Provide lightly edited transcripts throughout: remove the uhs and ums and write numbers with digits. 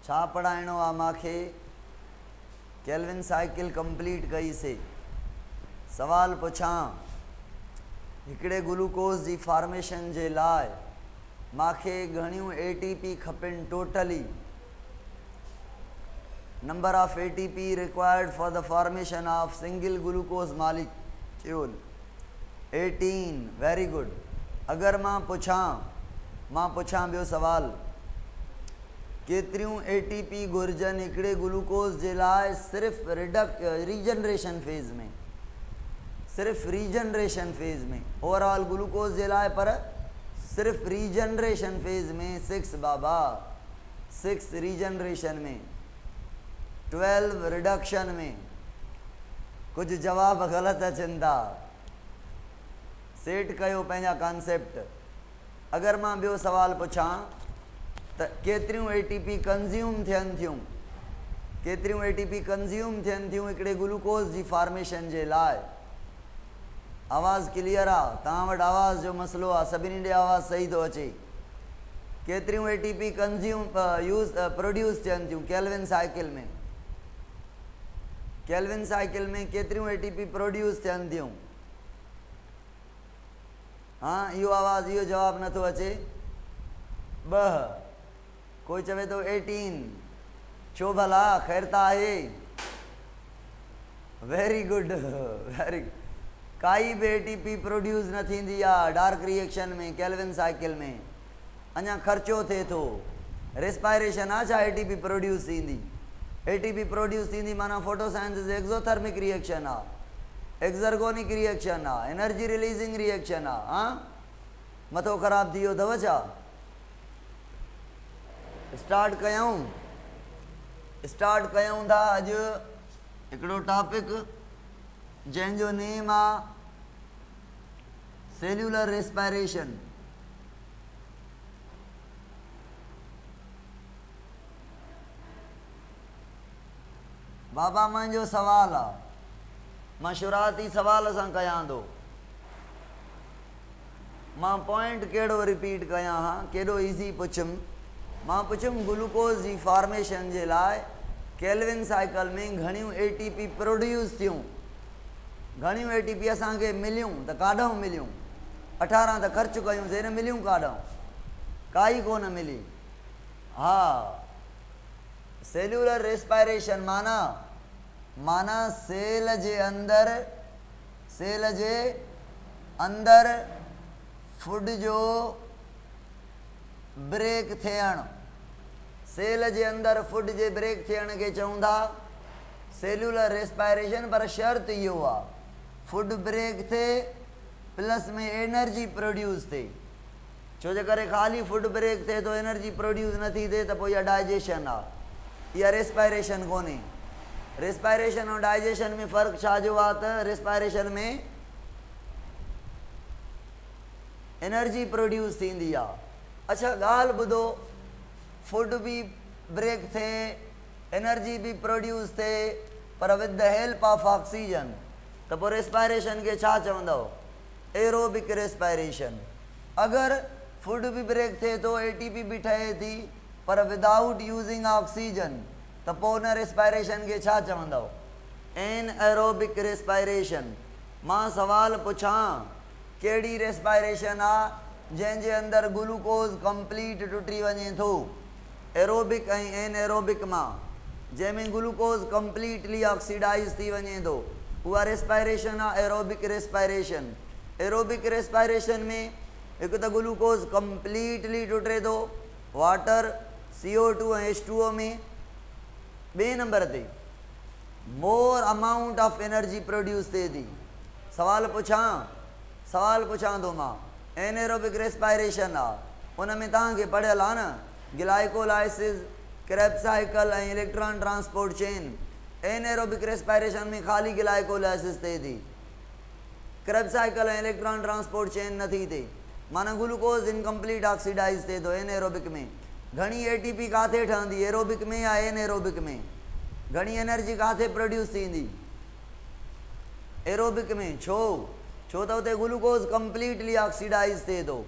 छा पढ़ाइणो आहे मूंखे। केल्विन साइकिल कंप्लीट कई से। सवाल पुछां, हिकिड़े ग्लूकोज जी फॉर्मेशन जे लाइ मूंखे घणियूं एटीपी खपनि totally. Number of ATP required for the formation of single glucose molecule 18। Very good. अगर मां पुछां ॿियो सवाल, केतिरियूं एटीपी घुर्जनि हिकिड़े ग्लूकोज जे लाइ सिर्फ़ रीजनरेशन फेज़ में, सिर्फ़ रीजनरेशन फेज़ में, ओवरऑल ग्लूकोज जे लाइ पर सिर्फ़ रीजनरेशन फेज़ में 6 बाबा, 6 रीजनरेशन में, 12 रिडक्शन में। कुछ जवाब ग़लति अचनि था, सेट कयो पंहिंजा कॉन्सेप्ट। अगर मां ॿियो सवाल पुछां त केतिरियूं एटीपी कंज़्यूम थियनि थियूं, केतिरियूं एटीपी कंज़्यूम थियनि थियूं हिकिड़े ग्लूकोज जी फॉर्मेशन जे लाइ। आवाज़ क्लियर आहे? तव्हां वटि आवाज़ जो मसइलो आहे, सभिनी ॾे आवाज़ सही थो अचे। केतिरियूं एटीपी कंज़्यूम प्रोड्यूस थियनि थियूं केल्विन साइकिल में? केल्विन साइकिल में केतिरियूं एटीपी प्रोड्यूस थियनि थियूं? हाँ, इहो आवाज़, इहो जवाबु नथो अचे। 2। कोई चवे थो 18। छो भला, ख़ैर त आहे? Very good, very good. काई बि एटीपी प्रोड्यूस न थींदी आहे डार्क रिएक्शन में, केल्विन साइकिल में। अञा ख़र्चो थिए थो। रेस्पायरेशन आहे छा एटीपी प्रोड्यूस थींदी? एटीपी प्रोड्यूस थींदी माना फोटोसाइंथिस एक्सोथर्मिक रिएक्शन आहे, एक्सर्गोनिक रिएक्शन आहे, एनर्जी रिलीजिंग रिएक्शन आहे। हाँ, मथो ख़राब थी वियो अथव छा? स्टार्ट कयूं था अॼु हिकिड़ो टॉपिक जंहिंजो नेम आहे सेल्यूलर रेस्पायरेशन। बाबा मुंहिंजो सवाल आहे, मां शुरूआती सवाल सां कयां थो। मां पॉइंट कहिड़ो रिपीट कयां हा, केॾो ईज़ी पुछुमि। मां पुछुमि ग्लूकोज जी फॉर्मेशन जे लाइ केल्विन साइकिल में घणियूं एटीपी प्रोड्यूस थियूं, घणियूं एटीपी असांखे मिलियूं त काॾों मिलियूं? 18 त ख़र्च कयूंसीं न, मिलियूं काॾों? काई कोन मिली। हा, सेल्यूलर रेस्पायरेशन माना सेल जे अंदर फूड जो ब्रेक थियणु। सेल जे अंदर फूड जे ब्रेक थियण खे चऊं था सेल्यूलर रेस्पायरेशन। पर शर्त इहो आहे फूड ब्रेक थिए प्लस में एनर्जी प्रोड्यूस थिए। छो जे करे ख़ाली फूड ब्रेक थिए तो एनर्जी प्रोड्यूस नथी थिए त पोइ इहा डाइजेशन आहे, इहा रेस्पायरेशन कोन्हे। रेस्पायरेशन ऐं डाइजेशन में फ़र्क़ु छा जो आहे त रेस्पायरेशन में एनर्जी प्रोड्यूस थींदी आहे। अच्छा ॻाल्हि ॿुधो, फूड बि ब्रेक थिए, एनर्जी बि प्रोड्यूस थिए, पर with the help of oxygen, त पोइ रेस्पायरेशन खे छा चवंदव? Aerobic respiration. अगरि फूड बि ब्रेक थिए थो, एटीपी बि ठहे थी, पर विदाउट यूज़िंग ऑक्सीजन, त पोइ उन रेस्पायरेशन खे छा चवंदव? Anaerobic respiration. मां सवाल पुछां, कहिड़ी रेस्पायरेशन आहे जंहिंजे अंदरि ग्लूकोज कंप्लीट टुटी वञे थो? एरोबिक ऐं एन एरोबिक मां जंहिंमें ग्लूकोज कंप्लीटली ऑक्सीडाइज थी वञे थो, उहा रेस्पायरेशन आहे एरोबिक रेस्पायरेशन। एरोबिक रेस्पायरेशन में हिकु त ग्लूकोज कंप्लीटली टुटे थो वाटर CO2 ऐं H2O में। ॿिए नंबर ते more amount of energy produce थिए थी। सवाल पुछां थो मां, एनएरोबिक रेस्पायरेशन आहे, उन में तव्हांखे पढ़ियल आहे न ग्लाइकोलाइसिस, क्रेब्स साइकिल ऐं electron transport chain. Anaerobic respiration में ख़ाली ग्लाइकोलाइसिस थिए थी, क्रेब्स साइकिल ऐं इलेक्ट्रॉन ट्रांसपोर्ट चेन नथी थिए, माना ग्लूकोज इनकम्प्लीट ऑक्सीडाइज थिए थो एनएरोबिक में। घणी एटीपी काथे ठहंदी, एरोबिक में या एनएरोबिक में? घणी एनर्जी काथे प्रोड्यूस थींदी? एरोबिक में। छो त उते ग्लूकोज कंप्लीटली ऑक्सीडाइज थिए थो,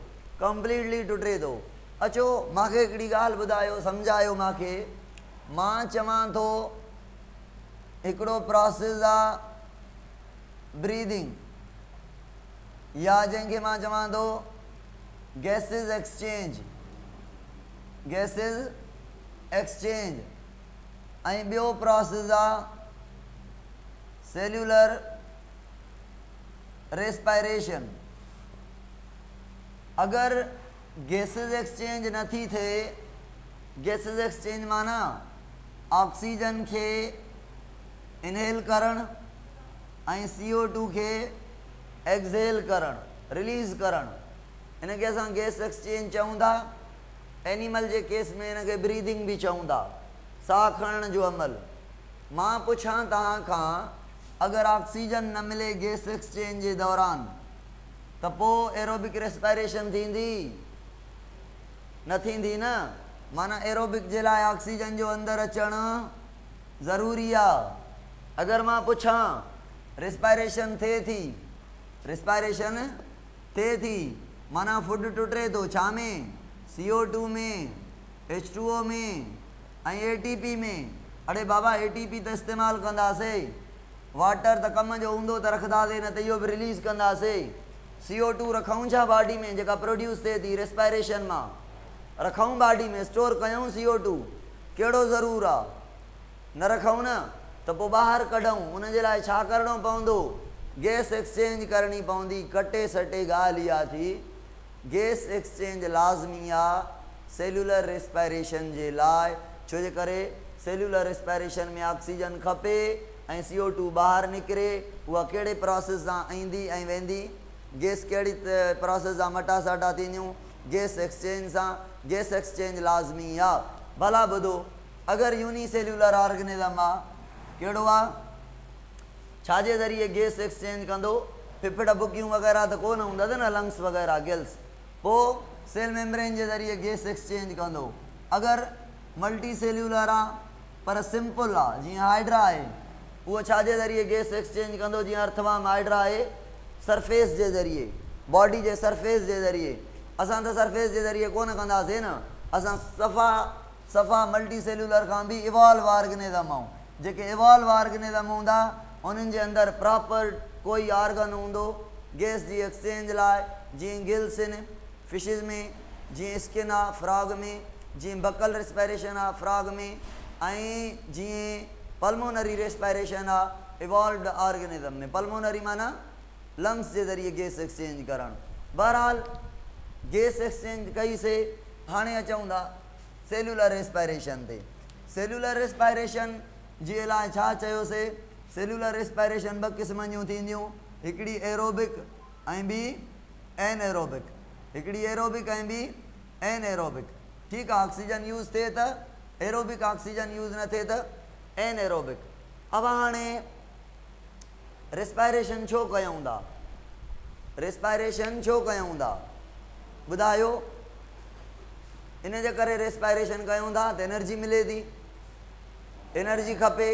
कंप्लीटली टुटे थो। अचो मूंखे हिकिड़ी ॻाल्हि ॿुधायो, सम्झायो मूंखे मां चवां थो हिकिड़ो प्रोसेस आहे ब्रीदिंग, या जंहिंखे मां चवां थो गैसिस एक्सचेंज, गैसिस एक्सचेंज, ऐं ॿियो प्रोसेस आहे सेल्यूलर रेस्पायरेशन। अगर गैसिस एक्सचेंज नथी थिए, गैसिस एक्सचेंज माना ऑक्सीजन के इनहेल करण ऐं CO2 के एक्सहेल करण, रिलीज़ करण, इनके असां गैस एक्सचेंज चऊं था। एनिमल जे केस में इनके ब्रीदिंग भी चऊं था, साह खणण जो अमल। मां पुछां तव्हां खां, अगर ऑक्सीजन न मिले गैस एक्सचेंज जे दौरान त पोइ एरोबिक रेस्पायरेशन थींदी? न थींदी न। माना एरोबिक जे लाइ ऑक्सीजन जो अंदर अचणु ज़रूरी आहे। अगर मां पुछां रेस्पायरेशन थिए थी, रेस्पायरेशन थिए थी माना फूड टुटे थो छा में? CO2 में, H2O में ऐं ATP में। अड़े बाबा ATP त इस्तेमालु कंदासीं, वाटर त कम जो हूंदो त रखंदासीं, न त इहो बि रिलीज़ कंदासीं। CO2 रखूं छा बॉडी में जेका प्रोड्यूस थिए थी रेस्पायरेशन मां? रखूं बॉडी में, स्टोर कयूं CO2? कहिड़ो ज़रूरु आहे? न रखूं न त पोइ ॿाहिरि कढूं। उन जे लाइ छा करिणो पवंदो? गैस एक्सचेंज करणी पवंदी। कटे सटे ॻाल्हि इहा थी, गैस एक्सचेंज लाज़मी आहे सेल्यूलर रेस्पायरेशन जे लाइ, छो जे करे सेल्यूलर रेस्पायरेशन में ऑक्सीजन खपे ऐं CO2 ॿाहिरि निकिरे। उहा कहिड़े प्रोसेस सां ईंदी ऐं वेंदी? गैस कहिड़ी प्रोसेस सां मटा साटा थींदियूं? गैस एक्सचेंज सां। गैस एक्सचेंज लाज़मी आहे। भला ॿुधो, अगर यूनिसेल्यूलर ऑर्गेनिज़म आहे, कहिड़ो आहे? छाजे ज़रिए गैस एक्सचेंज कंदो? फिफड़ बुकियूं वग़ैरह त कोन हूंदा न, लंग्स वग़ैरह गिल्स। पोइ सेल मेम्ब्रेन जे ज़रिए गैस एक्सचेंज कंदो। अगर मल्टी सेल्यूलर आहे पर सिंपल आहे, जीअं हाइड्रा आहे, उहो छाजे ज़रिए गैस एक्सचेंज कंदो? जीअं अर्थवाम हाइड्रा आहे, सरफेस जे ज़रिए, बॉडी जे सरफेस जे ज़रिए। असां त सरफेस जे ज़रिए कोन कंदासीं न, असां सफ़ा मल्टी सेल्यूलर खां बि इवॉल्व ऑर्गेनिज़म आहियूं। जेके इवॉल्व ऑर्गेनिज़म हूंदा उन्हनि जे अंदरि प्रॉपर कोई ऑर्गन हूंदो गैस जी एक्सचेंज लाइ। जीअं गिल्स आहिनि फिशिस में, जीअं स्किन आहे फ्रॉग में, जीअं बकल रेस्पायरेशन आहे फ्रॉग में, ऐं जीअं पल्मोनरी रेस्पायरेशन आहे इवॉल्व्ड ऑर्गेनिज़म में। पल्मोनरी माना लंग्स जे ज़रिए गैस एक्सचेंज करणु। बहरहाल गैस एक्सचेंज कईसीं, हाणे अचूं था सेल्यूलर रेस्पायरेशन ते। सेल्यूलर रेस्पायरेशन जे लाइ छा चयोसीं? सेल्यूलर रेस्पायरेशन ॿ क़िस्मनि जूं थींदियूं, हिकिड़ी एरोबिक ऐं ॿी एनएरोबिक। हिकिड़ी एरोबिक ऐं ॿी एनएरोबिक। ठीकु आहे, ऑक्सीजन यूज़ थिए त एरोबिक, ऑक्सीजन यूज़ न थिए त एनएरोबिक। अब हाणे रेस्पायरेशन छो कयूं था? रेस्पायरेशन छो कयूं था ॿुधायो? इन जे करे रेस्पायरेशन कयूं था त एनर्जी मिले थी। एनर्जी खपे,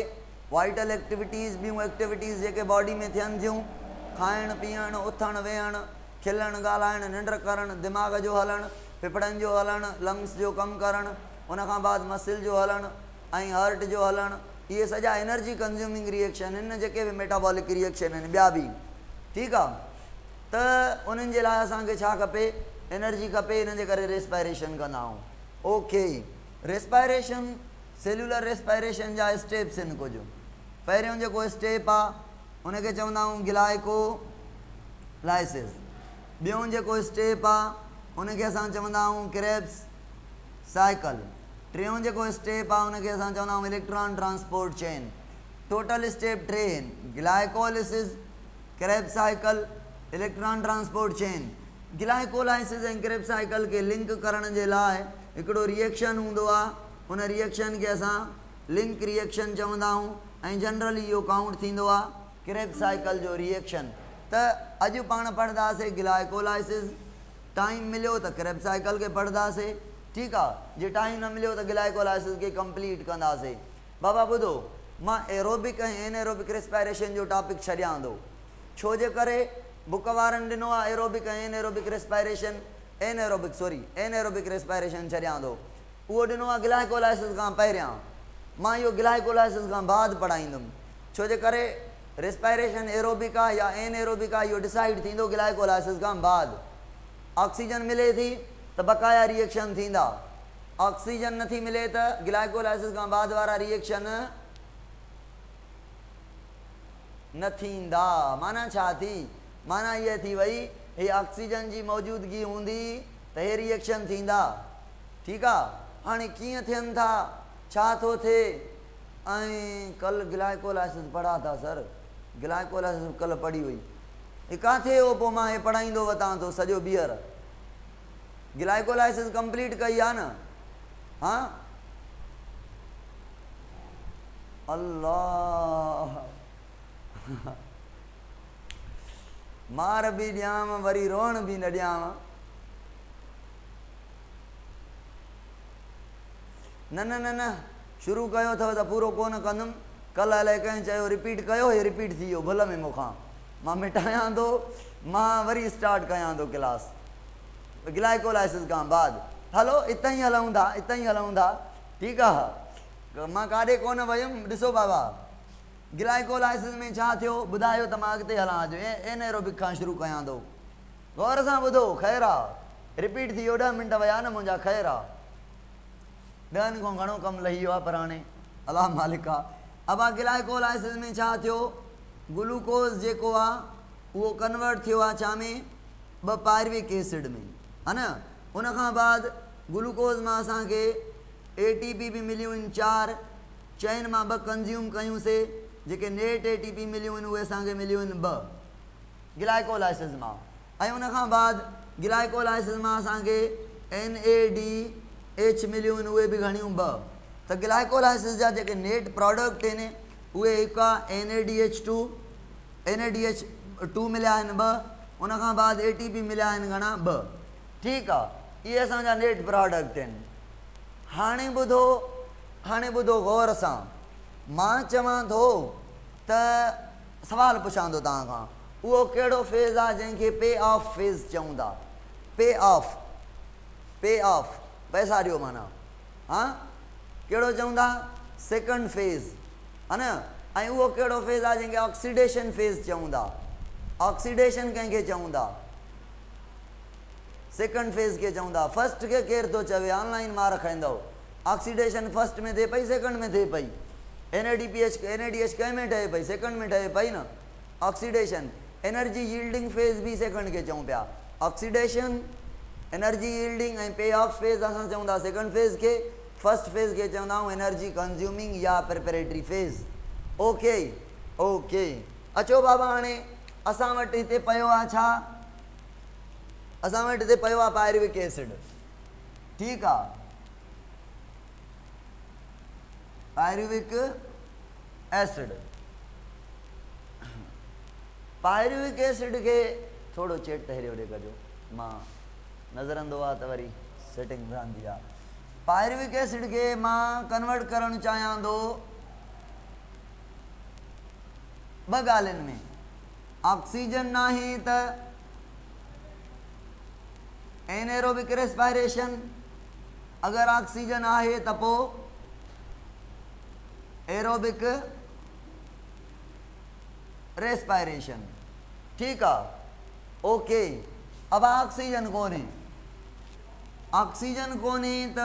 वाइटल एक्टिविटीज़, ॿियूं एक्टिविटीज़ जेके बॉडी में थियनि थियूं, खाइणु पीअणु, उथणु वेहणु, खिलणु ॻाल्हाइणु, निंड करणु, दिमाग़ जो हलणु, फिफड़नि जो हलणु, लंग्स जो कमु करणु, उनखां बाद मसिल जो हलणु ऐं हार्ट जो हलणु, इहे सॼा एनर्जी कंज्यूमिंग रिएक्शन आहिनि, जेके बि मेटाबॉलिक रिएक्शन आहिनि ॿिया बि। ठीकु आहे, त उन्हनि जे लाइ असांखे छा खपे? एनर्जी खपे। इन जे करे रेस्पायरेशन कंदा आहियूं। ओके, रेस्पायरेशन, सेल्यूलर रेस्पायरेशन जा स्टेप्स आहिनि कुझु। पहिरियों जेको स्टेप आहे उनखे चवंदा आहियूं ग्लाइकोलाइसिस। ॿियों जेको स्टेप आहे उनखे असां चवंदा आहियूं क्रेब्स साइकिल। टियों जेको स्टेप आहे उनखे असां चवंदा आहियूं electron transport chain. Total step टे आहिनि, glycolysis, Krebs cycle, electron transport chain. Glycolysis ऐं क्रेब्स साइकिल खे लिंक करण जे लाइ हिकिड़ो रिएक्शन हूंदो आहे, उन रिएक्शन खे असां लिंक रिएक्शन चवंदा आहियूं ऐं जनरली इहो काउंट थींदो आहे क्रेब्स साइकिल जो रिएक्शन। त अॼु पाण पढ़ंदासीं ग्लाइकोलाइसिस, टाइम मिलियो त क्रेब्स साइकिल खे पढ़ंदासीं। ठीकु आहे, जे टाइम न मिलियो त ग्लाइकोलाइसिस खे कंप्लीट कंदासीं। बाबा ॿुधो, मां एरोबिक ऐं एनएरोबिक रेस्पायरेशन जो टॉपिक छॾियां थो, छो जे करे बुक वारनि ॾिनो आहे एरोबिक ऐं एनएरोबिक रेस्पायरेशन, एनएरोबिक रेस्पायरेशन छॾियां थो। उहो ॾिनो आहे ग्लाइकोलाइसिस खां पहिरियां। मां इहो ग्लाइकोलाइसिस खां बाद पढ़ाईंदुमि, छो जे करे रेस्पायरेशन एरोबिक आहे या एन एरोबिक आहे इहो डिसाइड थींदो ग्लाइकोलाइसिस खां बाद। ऑक्सीजन मिले थी त बक़ाया रिएक्शन थींदा, ऑक्सीजन नथी मिले त ग्लाइकोलाइसिस खां बाद वारा रिएक्शन न थींदा। माना छा थी, माना इहा थी वई ही ऑक्सीजन जी मौजूदगी हूंदी त हे रिएक्शन थींदा। ठीकु आहे, हाणे कीअं थियनि था, छा थो थिए। ऐं कल ग्लाइकोलाइसिस पढ़ा था सर, ग्लाइकोलाइसिस कल पढ़ी हुई, हे किथे हो, पोइ मां हे पढ़ाईंदो वतां थो सॼो ॿीहर। ग्लाइकोलाइसिस कंप्लीट कई आहे न। हाँ अल्लाह मार बि ॾियांव वरी रोअण बि न ॾियांव। न न न न शुरू कयो अथव त पूरो कोन कंदुमि। कल्ह अलाए कंहिं चयो रिपीट कयो, हे रिपीट थी वियो भुल में मूंखां, मां मिटायां थो, मां वरी स्टार्ट कयां थो क्लास ग्लाइकोलाइसिस खां बाद। हलो इतां ई हलूं था, इतां ई हलूं था, ठीकु आहे। मां काॾे कोन वयुमि। ॾिसो बाबा, ग्लाइकोलाइसिस में छा थियो ॿुधायो त मां अॻिते हलां। अॼु एन एरोबिक खां शुरू कयां थो, गौर सां ॿुधो, ख़ैरु आहे। रिपीट थी वियो, 10 मिंट विया न मुंहिंजा, ख़ैरु आहे। 10 खां घणो कमु लही वियो आहे, पर हाणे अलाह मालिक आहे। अब ग्लाइकोलाइसिस में छा थियो, ग्लूकोज़ जेको आहे उहो कन्वर्ट थियो आहे छा में, 2 पायरुविक एसिड में, है न। उनखां बाद ग्लूकोज़ मां असांखे ATP बि मिलियूं आहिनि 4, चइनि मां 2 कंज़्यूम कयूंसीं, जेके नेट ATP मिलियूं आहिनि उहे असांखे मिलियूं आहिनि 2 ग्लाइकोलाइसिस मां। ऐं उनखां बाद ग्लाइकोलाइसिस मां असांखे NADH मिलियूं आहिनि, उहे बि घणियूं 2। त ग्लाइकोलाइसिस जा जेके नेट प्रोडक्ट आहिनि उहे हिकु आहे NADH2 मिलिया आहिनि 2, उनखां बाद ATP मिलिया आहिनि घणा 2। ठीकु आहे, इहे असांजा नेट प्रोडक्ट आहिनि। हाणे ॿुधो गौर सां, मां चवां थो त सवाल पुछां थो तव्हां खां, उहो कहिड़ो फेज़ आहे जंहिंखे पे ऑफ फेज़ चऊं था। पे ऑफ पैसा ॾियो माना, हा कहिड़ो चऊं था, सेकंड फेज़, है न। ऐं उहो कहिड़ो फेज़ आहे जंहिंखे ऑक्सीडेशन फेज़ चऊं था। ऑक्सीडेशन कंहिंखे चऊं था, सेकंड फेज़ खे चऊं था। फर्स्ट खे केरु थो चवे, ऑनलाइन मार खाईंदव। ऑक्सीडेशन फर्स्ट में थिए पई, सेकंड में थिए पई। NADH कंहिं में ठहे पई, सेकंड में ठहे पई न। ऑक्सीडेशन एनर्जी यील्डिंग फेज़ बि सेकंड खे चऊं पिया। ऑक्सीडेशन, एनर्जी यील्डिंग ऐं पे ऑफ फेज़ असां चऊं था सेकंड फेज़ खे। फर्स्ट फेज़ खे चवंदा आहियूं एनर्जी कंज्यूमिंग या प्रिपरेटरी फेज़। ओके अचो बाबा, हाणे असां वटि हिते पियो आहे छा, असां वटि हिते पियो आहे पायरुविक एसिड। ठीकु आहे, पायरुविक एसिड। पायरुविक एसिड खे थोरो चेट त हेॾे होॾे कजो, मां नज़रंदो आहे त वरी सेटिंग रहंदी आहे। पायरुविक एसिड खे मां कन्वर्ट करणु चाहियां थो 2 ॻाल्हियुनि में। ऑक्सीजन नाहे त एनएरोबिक रेस्पायरेशन, अगर ऑक्सीजन आहे त पोइ एरोबिक रेस्पायरेशन। ठीक है, ओके। अब ऑक्सीजन कोने, ऑक्सीजन कोने त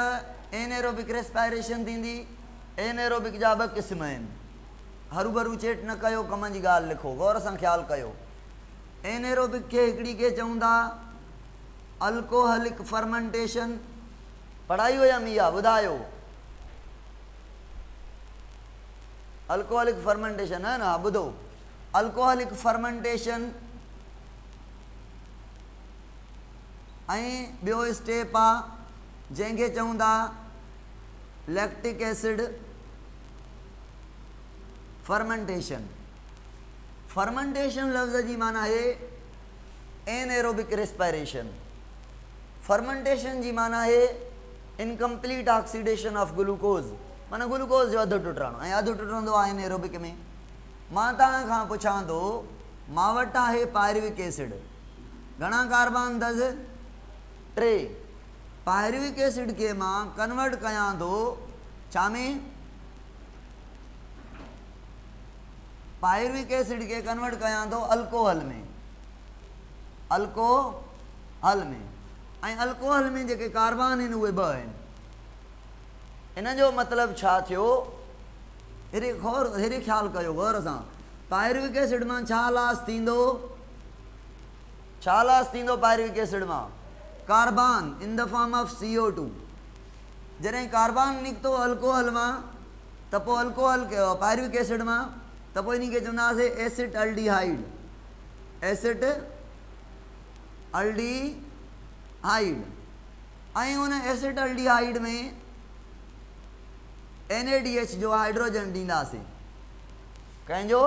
एनएरोबिक रेस्पायरेशन थींदी। एनएरोबिक जा 2 क़िस्म आहिनि। हरू भरू चेट न कयो, कम जी ॻाल्हि लिखो, गौर सां ख़्यालु कयो। एनएरोबिक खे हिकिड़ी खे चऊं था अल्कोहलिक फर्मेंटेशन। पढ़ाई हुयमि इहा, ॿुधायो। अल्कोहलिक फर्मेंटेशन है ना, ॿुधो। अल्कोहलिक फर्मेंटेशन ऐं ॿियो स्टेप आहे जंहिंखे चऊं था लैक्टिक एसिड फर्मेंटेशन। फर्मेंटेशन लफ्ज़ जी माना है एनएरोबिक रेस्पायरेशन। फर्मेंटेशन जी माना है इनकम्प्लीट ऑक्सीडेशन ऑफ ग्लूकोज, माना ग्लूकोज जो अधु टुटणु, ऐं अधु टुटंदो आहे एनएरोबिक में। मां तव्हां खां पुछां थो, मां वटि आहे पायरुविक एसिड, घणा कार्बन अथसि? 3। पायरुविक एसिड खे मां कन्वर्ट कयां थो छा में? पायरुविक एसिड के कन्वर्ट कयां थो अल्कोहल में, अल्कोहल में, ऐं अल्कोहल में जेके कार्बन आहिनि उहे 2 आहिनि। इन जो मतिलबु छा थियो, हेरी ख़्यालु कयो गौर सां। पायरुविक एसिड मां छा लॉस थींदो, छा लॉस थींदो पायरुविक एसिड मां? Carbon in the form of CO2। जॾहिं कार्बन निकितो अल्कोहल मां त पोइ अल्कोहल पायरुविक एसिड मां त पोइ इन खे चवंदासीं एसिड अल्डिहाइड, एसिड अल्डिहाइड। ऐं उन एसिड अल्डिहाइड में NADH जो हाइड्रोजन ॾींदासीं, कंहिंजो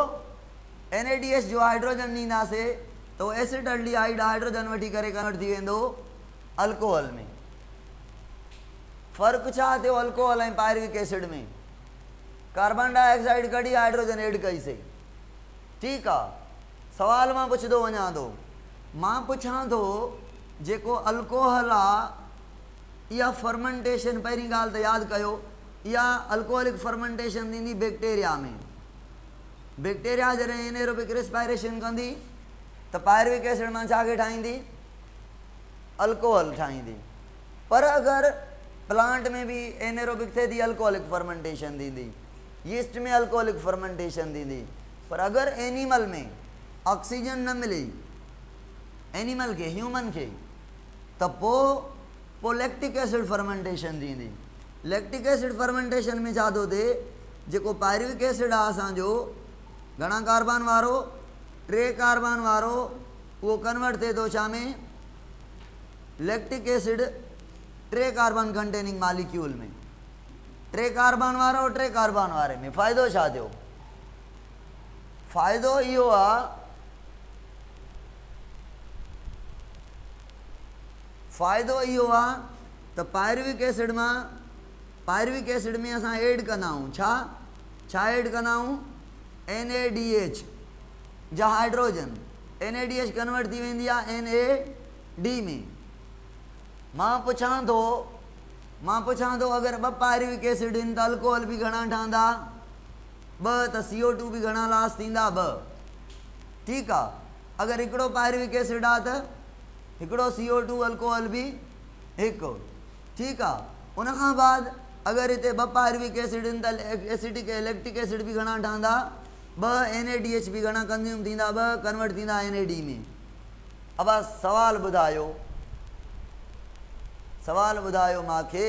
NADH जो हाइड्रोजन ॾींदासीं त उहो एसिड अल्डिहाइड हाइड्रोजन वठी करे कन्वर्ट थी वेंदो अल्कोहल में। फ़र्क़ु छा थियो अल्कोहल ऐं पायरुविक एसिड में? कार्बन डाइऑक्साइड कढी हाइड्रोजन ऐड कईसीं। ठीकु आहे, सवाल मां पुछंदो वञां थो, मां पुछां थो जेको अल्कोहल आहे इहा फर्मेंटेशन, पहिरीं ॻाल्हि त यादि कयो, इहा अल्कोहलिक फर्मेंटेशन थींदी बैक्टीरिया में। बैक्टीरिया जॾहिं एनेरोबिक रेस्पायरेशन कंदी त पायरुविक एसिड मां छा खे ठाहींदी? अल्कोहल ठाहींदी। पर अगरि प्लांट में भी एनेरोबिक थिए थी अल्कोहलिक फर्मेंटेशन थींदी, यीस्ट में अल्कोहलिक फर्मेंटेशन थींदी। पर अगरि एनिमल में ऑक्सीजन न मिले एनिमल के, ह्यूमन के, त पोइ लैक्टिक एसिड फर्मेंटेशन थींदी। लैक्टिक एसिड फर्मेंटेशन में छा थो थिए, जेको पायरुविक एसिड आहे असांजो घणा कार्बन वारो, 3 कार्बन वारो, उहो कन्वर्ट थिए थो छा में? Lactic acid 3 carbon containing molecule में। 3 कार्बन वारो 3 कार्बन वारे में फ़ाइदो छा थियो? फ़ाइदो इहो आहे, फ़ाइदो इहो आहे त पायरुविक एसिड में असां ऐड कंदा आहियूं छा ऐड कंदा आहियूं? NADH जा हाइड्रोजन। NADH कन्वर्ट थी वेंदी आहे NAD में। मां पुछां थो अगरि 2 पायरुविक एसिड आहिनि त अल्कोहल बि घणा ठहंदा? 2। त CO2 बि घणा लॉस थींदा? 2। ठीकु आहे, अगरि हिकिड़ो पायरुविक एसिड आहे त हिकिड़ो CO2, अल्कोहल बि 1। ठीकु आहे, उनखां बाद अगरि हिते 2 पायरुविक एसिड आहिनि त एसिडिक लैक्टिक एसिड बि घणा ठहंदा? 2। NADH बि घणा कंज्यूम थींदा? 2 कन्वर्ट थींदा NAD में। अब सवाल ॿुधायो मूंखे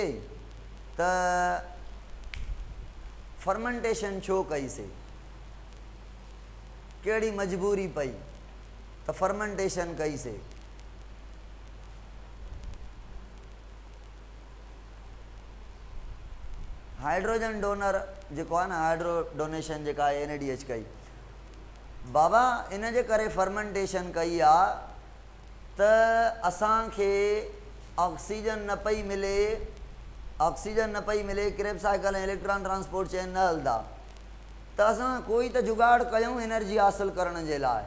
त फर्मेंटेशन छो कईसीं? कहिड़ी मजबूरी पई त फर्मेंटेशन कईसीं? हाइड्रोजन डोनर जेको आहे न, हाइड्रो डोनेशन जेका आहे NADH कई, बाबा इन जे करे फर्मेंटेशन कई आहे त असांखे ऑक्सीजन न पई मिले, क्रेब साइकिल ऐं इलेक्ट्रॉन ट्रांसपोर्ट चेन न हलंदा, त असां कोई त जुगाड़ कयूं एनर्जी हासिल करण जे लाइ।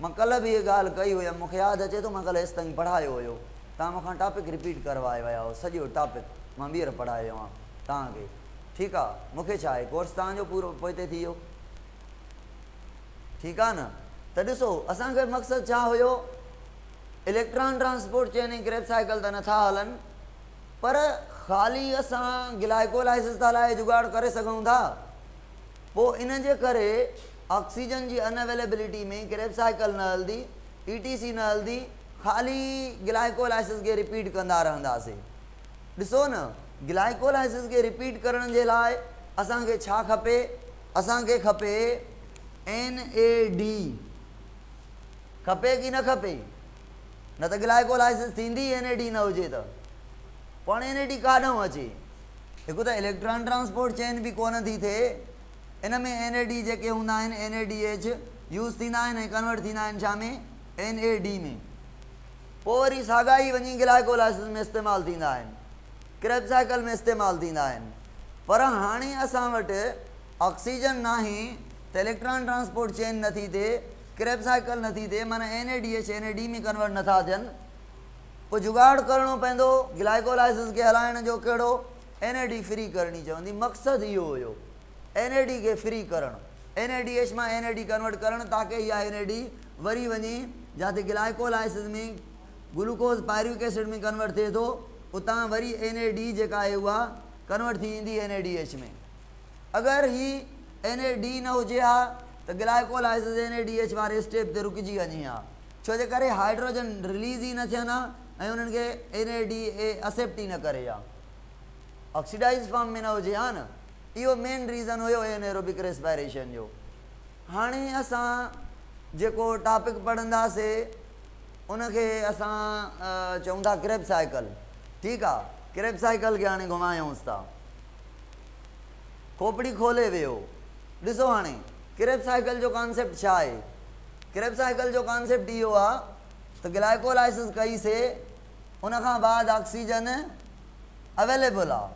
मां कल्ह बि इहा ॻाल्हि कई हुई, मूंखे यादि अचे थो, मां कल्ह हेसि ताईं पढ़ायो हुयो, तव्हां मूंखां टॉपिक रिपीट करवाए विया हो, सॼो टॉपिक मां ॿीहर पढ़ायो आहे तव्हांखे। ठीकु आहे, मूंखे छा आहे, कोर्स तव्हांजो पूरो पोइते थी वियो। ठीकु आहे न, त ॾिसो असांखे मक़सदु छा हुयो, इलेक्ट्रॉन ट्रांसपोर्ट चेन ऐं क्रेब साइकिल त नथा हलनि, पर ख़ाली असां ग्लाइकोलाइसिस त हलाए जुगाड़ करे सघूं था। पोइ इन जे करे ऑक्सीजन जी अनअवेलेबिलिटी में क्रेब साइकिल न हलंदी, ETC न हलंदी, ख़ाली ग्लाइकोलाइसिस खे रिपीट कंदा रहंदासीं। ॾिसो न, ग्लाइकोलाइसिस खे रिपीट करण जे लाइ असांखे छा खपे? असांखे खपे NAD। खपे कि न खपे? न त ग्लाइकोलाइसिस थींदी NAD न हुजे त। पण NAD काॾों अचे? हिकु त इलेक्ट्रॉन ट्रांसपोर्ट चेन बि कोन थी थिए, इन में NAD जेके हूंदा आहिनि NADH यूज़ थींदा आहिनि ऐं कन्वर्ट थींदा आहिनि छा में? NAD में। पोइ वरी साॻा ई वञी ग्लाइकोलाइसिस में इस्तेमालु थींदा आहिनि, क्रेब साइकिल में इस्तेमालु थींदा आहिनि। पर हाणे असां वटि ऑक्सीजन नाहे त इलेक्ट्रॉन ट्रांसपोर्ट चेन नथी थिए, क्रेब साइकिल नथी थिए, माना NADH NAD में कन्वर्ट नथा थियनि। पोइ जुगाड़ करिणो पवंदो ग्लाइकोलाइसिस खे हलाइण जो। कहिड़ो? NAD फ्री करणी चवंदी। मक़सदु इहो हुयो NAD खे फ्री करणु। NADH मां NAD कन्वर्ट करणु ताकी इहा NAD वरी वञी जिते ग्लाइकोलाइसिस में ग्लूकोज पायरुविक एसिड में कन्वर्ट थिए थो उतां वरी NAD जेका आहे उहा कन्वर्ट थी ईंदी NADH में। अगरि ही NAD न हुजे हा त ग्लाइकोलाइसिस NADH वारे स्टेप ते रुकिजी वञी हा, छो जे करे हाइड्रोजन रिलीज़ ई न थियनि हा ऐं उन्हनि खे NADA एक्सेप्ट ई न करे हा, ऑक्सीडाइज फॉर्म में न हुजे हा न। इहो मेन रीज़न हुयो एनएरोबिक रेस्पायरेशन जो। हाणे असां जेको टॉपिक पढ़ंदासीं उनखे असां चऊं था क्रेब्स साइकिल। ठीकु आहे, क्रेब्स साइकिल खे हाणे घुमायूंसि था। खोपड़ी खोले वियो, ॾिसो हाणे क्रेब्स साइकिल जो कॉन्सेप्ट छा आहे। क्रेब्स साइकिल जो कॉन्सेप्ट इहो आहे त ग्लाइकोलाइसिस कईसीं, उनखां बाद ऑक्सीजन अवेलेबल आहे,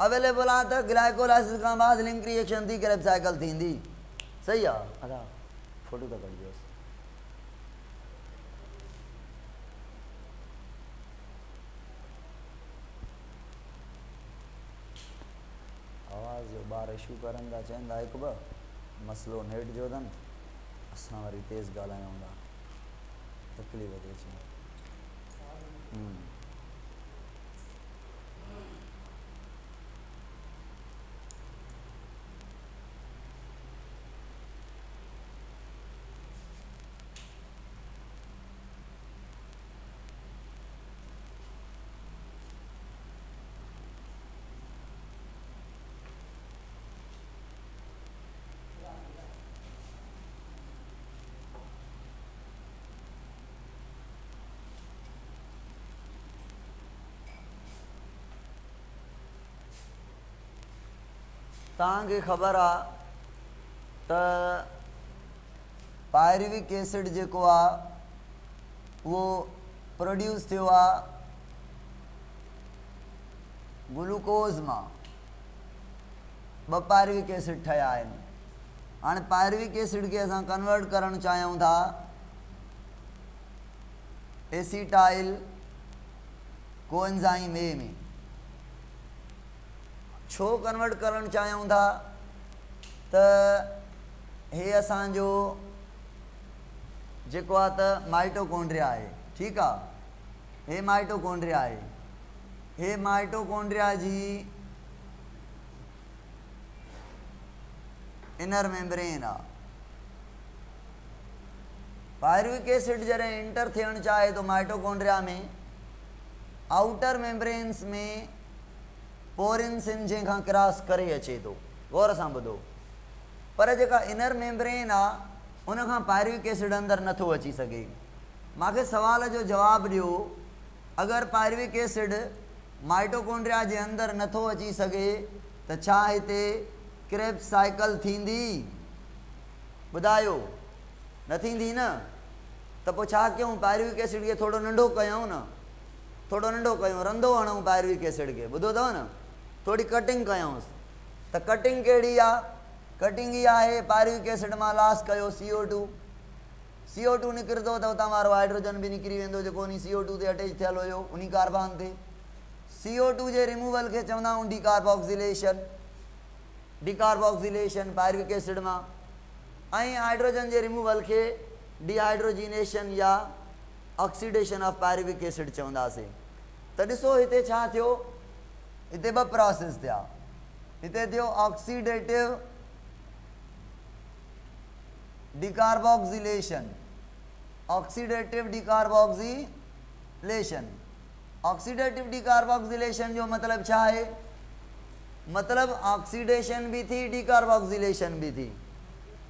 अवेलेबल आहे त ग्लाइकोलाइसिस खां बाद लिंक रिएक्शन थी क्रेब्स साइकिल थींदी। सही आहे, अदा फोटो त कढिजोसि। आवाज़ जो ॿार इशू करनि था, चवनि था हिकु ॿ मसइलो नेट जो अथनि, असां वरी तेज़ ॻाल्हायूं था, तकलीफ़ थी अचे। तव्हांखे ख़बर आहे त पायरुविक एसिड जेको आहे उहो प्रोड्यूस थियो आहे ग्लूकोज मां। ॿ पायरुविक एसिड ठहिया आहिनि। हाणे पायरुविक एसिड खे असां कन्वर्ट करणु चाहियूं था एसीटाइल कोएंजाइम ए में। छो कन्वर्ट करणु चाहियूं था त हे असांजो जेको आहे त माइटोकॉन्ड्रिया आहे। ठीकु आहे, हे माइटोकॉन्ड्रिया आहे, हे माइटोकॉन्ड्रिया जी इनर मेम्ब्रेन आहे। पायरुविक एसिड जॾहिं इंटर थियणु चाहे तो माइटोकॉन्ड्रिया में, आउटर मेम्ब्रेन्स में पोरिन्स आहिनि जंहिंखां क्रॉस करे अचे थो, गौर सां ॿुधो। पर जेका इनर मेम्ब्रेन आहे उनखां पायरुविक एसिड अंदरि नथो अची सघे। मूंखे सवाल जो जवाबु ॾियो, अगरि पायरुविक एसिड माइटोकॉन्ड्रिया जे अंदरि नथो अची सघे त छा हिते क्रेब्स साइकिल थींदी? ॿुधायो, न थींदी न। त पोइ छा कयूं, पायरुविक एसिड खे थोरो नंढो कयूं न, थोरो नंढो कयूं, रंधो हणूं पायरुविक एसिड खे, ॿुधो अथव न, थोरी कटिंग कयूंसि। त कटिंग कहिड़ी आहे? कटिंग इहा आहे, पायरुविक एसिड मां लॉस कयो CO2, CO2 निकिरंदो त उतां वारो हाइड्रोजन बि निकिरी वेंदो जेको उन CO2 ते अटैच थियल हुयो, उन कार्बन ते। CO2 जे रिमूवल खे चवंदा आहियूं डीकार्बोक्सिलेशन, डीकार्बोक्सिलेशन पायरुविक एसिड मां। ऐं हाइड्रोजन जे रिमूवल खे डिहाइड्रोजिनेशन या ऑक्सीडेशन ऑफ पायरुविक एसिड चवंदासीं। त ॾिसो हिते छा थियो, हिते ॿ प्रोसेस थिया। हिते थियो oxidative decarboxylation, oxidative decarboxylation. Oxidative decarboxylation जो मतलब छा है? मतलब ऑक्सीडेशन भी थी, डिकार्बोक्सिलेशन भी थी।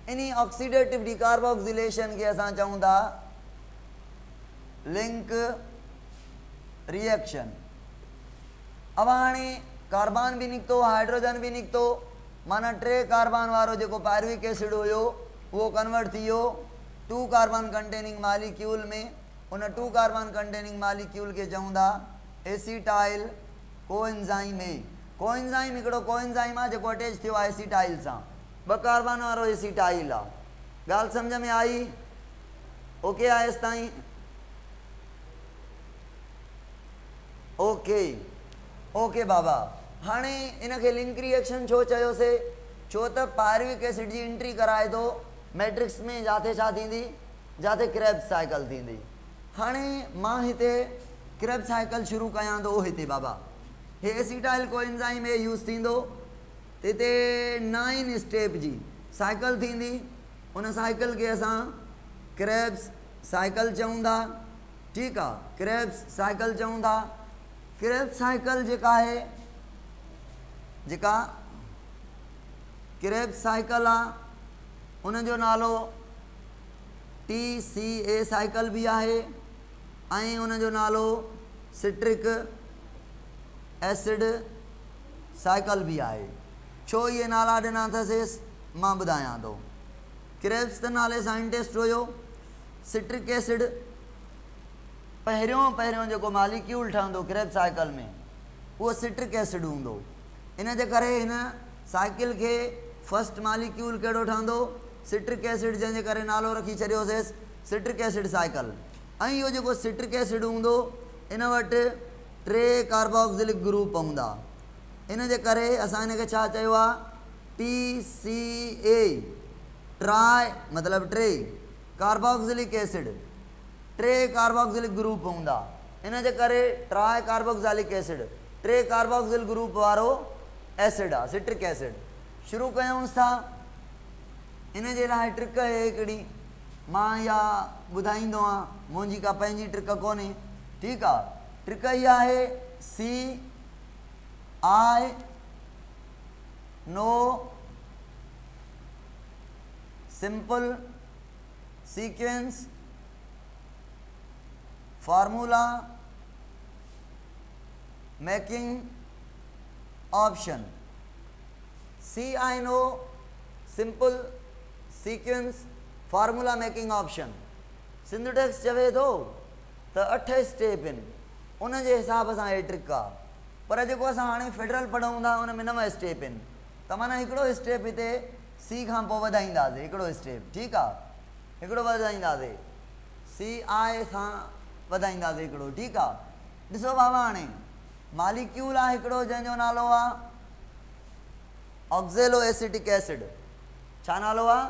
इन्हीं ऑक्सीडेटिव डिकार्बोक्सिलेशन के असां चऊं था लिंक रिएक्शन। अब हाणे कार्बन भी निकतो, हाइड्रोजन भी निकतो, माना 3 कार्बन वारो जेको पायरुविक एसिड हुयो वो कन्वर्ट थियो 2 कार्बन कंटेनिंग मालिक्यूल में। उन 2 कार्बन कंटेनिंग मालिक्यूल के चऊं था एसीटाइल कोएंजाइम ए। कोएंजाइम हिकिड़ो कोएंजाइम आहे जेको अटैच थियो आहे एसीटाइल सां, 2 कार्बन वारो एसीटाइल आहे। ॻाल्हि सम्झ में आई? ओके आहे एसि ताईं? ओके ओके बाबा। हाणे इनखे लिंक रिएक्शन छो चयोसीं? छो त पायरुविक एसिड जी एंट्री कराए थो मैट्रिक्स में, जाते छा थींदी, जाते क्रेब्स साइकिल थींदी। हाणे मां हिते क्रेब्स साइकिल शुरू कयां थो हिते बाबा, हे एसिटाइल कोएंजाइम ए यूज़ थींदो, हिते 9 स्टेप जी साइकिल थींदी। उन साइकिल के असां क्रेब्स साइकिल चऊं था, ठीक है, क्रेब्स साइकिल चऊं था। क्रेब्स साइकिल जेका है, जेका क्रेब्स साइकिल आ, उन जो नालो TCA साइकिल भी आहे, ऐं उन जो नालो सिट्रिक एसिड साइकिल भी आहे। छो ये नाला ॾिना अथसि मां ॿुधायां थो। क्रेब्स त नाले साइंटिस्ट हुयो। सिट्रिक एसिड पहिरियों जेको मालिक्यूल ठहंदो क्रेब्स साइकिल में उहो सिट्रिक एसिड हूंदो। इन जे करे हिन साइकिल के फर्स्ट मालिक्यूल कहिड़ो ठहंदो, सिट्रिक एसिड, जंहिंजे करे नालो रखी छॾियोसीं सिट्रिक एसिड साइकिल। ऐं इहो जेको सिट्रिक एसिड हूंदो इन वटि 3 कार्बोक्सिलिक ग्रुप हूंदा। इन जे करे असां हिनखे छा चयो आहे, TCA, ट्राई मतिलबु 3 कार्बोक्सिलिक एसिड, 3 कार्बोक्सिलिक ग्रुप हूंदा। इन जे करे try carboxylic acid 3 carboxyl group वारो एसिड आहे, सिट्रिक एसिड। शुरू कयूंसि था। इन जे लाइ ट्रिक आहे हिकिड़ी, मां इहा ॿुधाईंदो आहियां, मुंहिंजी का पंहिंजी ट्रिक कोन्हे, ठीकु आहे। ट्रिक इहा आहे, CI नो simple sequence formula making option. CI नो simple sequence formula making option. Sindhu text चवे थो त 8 स्टेप आहिनि, उन जे हिसाब सां हे ट्रिक आहे। पर जेको असां हाणे फेडरल पढ़ूं था उन में 9 स्टेप आहिनि, त माना हिकिड़ो स्टेप हिते C खां पोइ वधाईंदासीं, हिकिड़ो स्टेप, ठीकु आहे, हिकिड़ो वधाईंदासीं, CI सां वधाईंदासीं हिकिड़ो, ठीकु आहे। ॾिसो बाबा, हाणे मालिक्यूल आहे हिकिड़ो जंहिंजो नालो आहे ऑक्ज़ेलो एसिटिक एसिड। छा नालो आहे,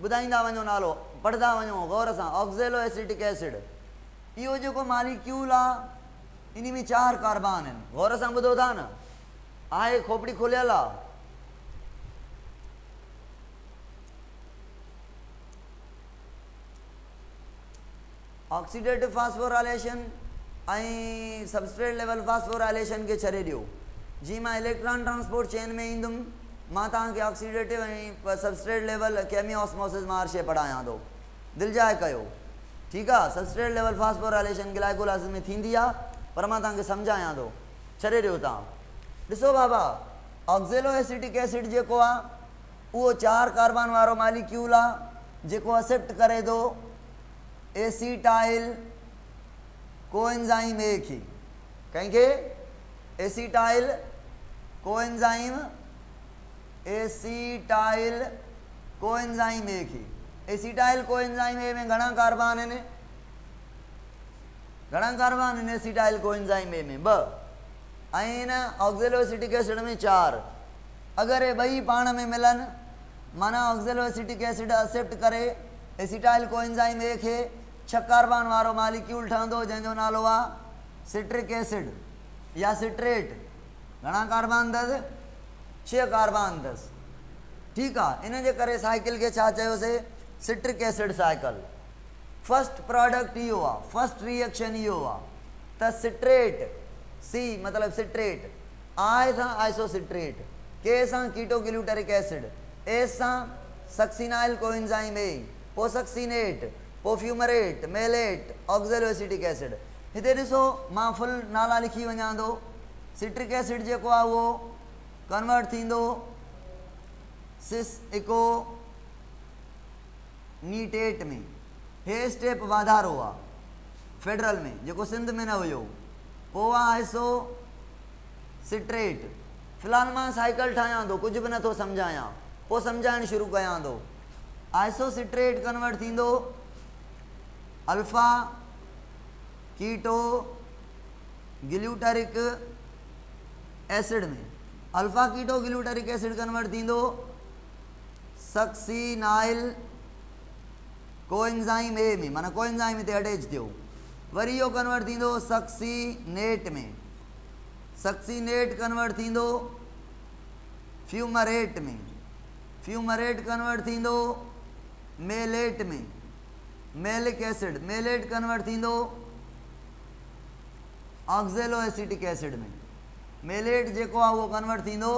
ॿुधाईंदा वञो नालो, पढ़ंदा वञो गौर सां, ऑक्ज़ेलो एसिटिक एसिड। इहो जेको मालिक्यूल आहे इन में 4 कार्बन आहिनि, गौर सां ॿुधो था न, आहे खोपड़ी खुलियल आहे। ऑक्सीडेटिव फास्फोराइलेशन ऐं सबस्ट्रेट लेवल फास्फोराइलेशन खे छॾे ॾियो। जी मां इलेक्ट्रॉन ट्रांसपोर्ट चेन में ईंदुमि, मां तव्हांखे ऑक्सीडेटिव ऐं सबस्ट्रेट लेवल केमी ऑस्मोसिस मां हर शइ पढ़ायां थो, दिलि जाए कयो, ठीकु आहे। सबस्ट्रेट लेवल फास्फोराइलेशन ग्लाइकोलाइसिस में थींदी आहे, पर मां तव्हांखे सम्झायां थो, छॾे ॾियो तव्हां। ॾिसो बाबा, ऑक्ज़ेलो एसिटिक एसिड जेको आहे उहो 4 कार्बन वारो मालिक्यूल आहे जेको एक्सेप्ट करे थो एसिटाइल कोएंजाइम ए खे। कंहिंखे, acetyl coenzyme, acetyl coenzyme A खे। एसिटाइल कोएंजाइम ए में घणा कार्बन आहिनि, घणा कार्बन आहिनि एसिटाइल कोएंजाइम ए में, 2, ऐं हिन ऑक्ज़ेलो एसिटिक एसिड में 4। अगरि ये ॿई पाण में मिलनि, माना ऑक्ज़ेलो एसिटिक एसिड एक्सेप्ट करे एसिटाइल कोएंजाइम ए खे, 6 कार्बन वारो मालिक्यूल ठहंदो जंहिंजो नालो आहे सिट्रिक एसिड या सिट्रेट। घणा कार्बन अथसि, 6 कार्बन अथसि, ठीकु आहे। इन जे करे साइकिल खे छा चयोसीं, citric acid cycle. First product इहो आहे, फर्स्ट रिएक्शन इहो आहे त सिट्रेट, C मतिलबु सिट्रेट, I सां आइसोसिट्रेट, K सां कीटोग्लूटरिक एसिड, S सां सक्सिनाइल कोएंजाइम ए, पोइ सक्सिनेट, पोइ फ्यूमरेट, मेलेट, ऑक्ज़ेलो एसिटिक एसिड। हिते ॾिसो मां फुल नाला लिखी वञां थो। सिट्रिक एसिड जेको आहे उहो कन्वर्ट थींदो सिस इको नीटेट में। हे स्टेप वाधारो आहे फेडरल में, जेको सिंध में न हुयो। पोइ आहे आइसो सिट्रेट। फ़िलहाल मां साइकिल ठाहियां थो, कुझु बि नथो सम्झायां, पोइ सम्झाइणु शुरू कयां थो। आइसो सिट्रेट कन्वर्ट थींदो अल्फ़ा कीटो ग्लूटरिक एसिड में। अल्फा कीटो ग्लूटरिक एसिड कन्वर्ट थींदो सक्सीनाइल कोएंजाइम ए में, माना कोएंजाइम हिते अटैच थियो। वरी इहो कन्वर्ट थींदो सक्सीनेट में, सक्सीनेट कन्वर्ट थींदो फ्यूमरेट में, फ्यूमरेट कन्वर्ट थींदो मेलेट में, मेलिक एसिड, मेलेट कन्वर्ट थींदो ऑक्जेलो एसिटिक एसिड में। मेलेट जेको आहे उहो कन्वर्ट थींदो,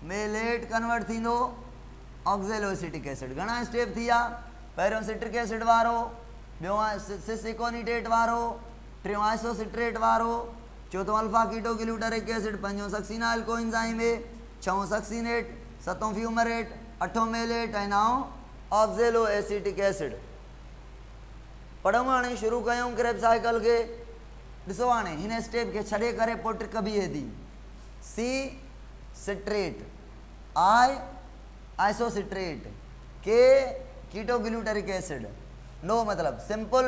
मेलेट कन्वर्ट थींदो ऑक्जेलो एसिटिक एसिड। घणा स्टेप थी विया, पहिरियों सिट्रिक एसिड वारो, ॿियों सिस इकोनिटेट वारो, टियों आइसोसिट्रेट वारो, चौथों अल्फा कीटो ग्लूटरिक एसिड, पंजों सक्सीनाइल कोएंजाइम ए, छहों सक्सीनेट, सतों फ्यूमरेट, अठों मेलेट ऐं नाओं ऑक्जेलो एसिटिक एसिड। पढ़ूं हाणे शुरू कयूं क्रेब साइकिल के। ॾिसो हाणे हिन स्टेप के छॾे करे पोइ ट्रिक बीहे थी। सी सिट्रेट, आई आइसोसिट्रेट, के कीटो ग्लूटरिक एसिड, नो मतलब simple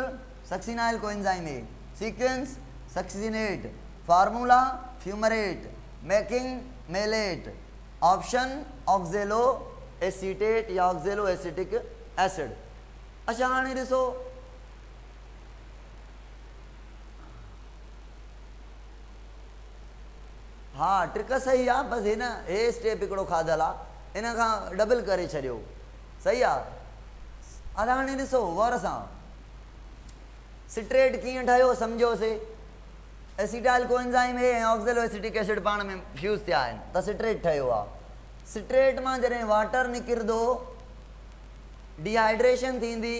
succinyl coenzyme A, sequence succinate, formula fumarate, making malate, option oxaloacetate या ऑक्जेलो एसिटिक एसिड। अच्छा हाणे ॾिसो हाँ ट्रिक सही आहे, बसि हिन हे स्टेप हिकिड़ो खाधल आहे, इन खां डबल करे छॾियो, सही आहे। अदा हाणे ॾिसो गौर सां सिट्रेट कीअं ठहियो सम्झोसीं। एसिटाइल कोएंजाइम ए ऐं ऑक्जेलो एसिटिक एसिड पाण में फ्यूज़ थिया आहिनि त सिट्रेट ठहियो आहे। सिट्रेट मां जॾहिं वाटर निकिरंदो, डिहाइड्रेशन थींदी,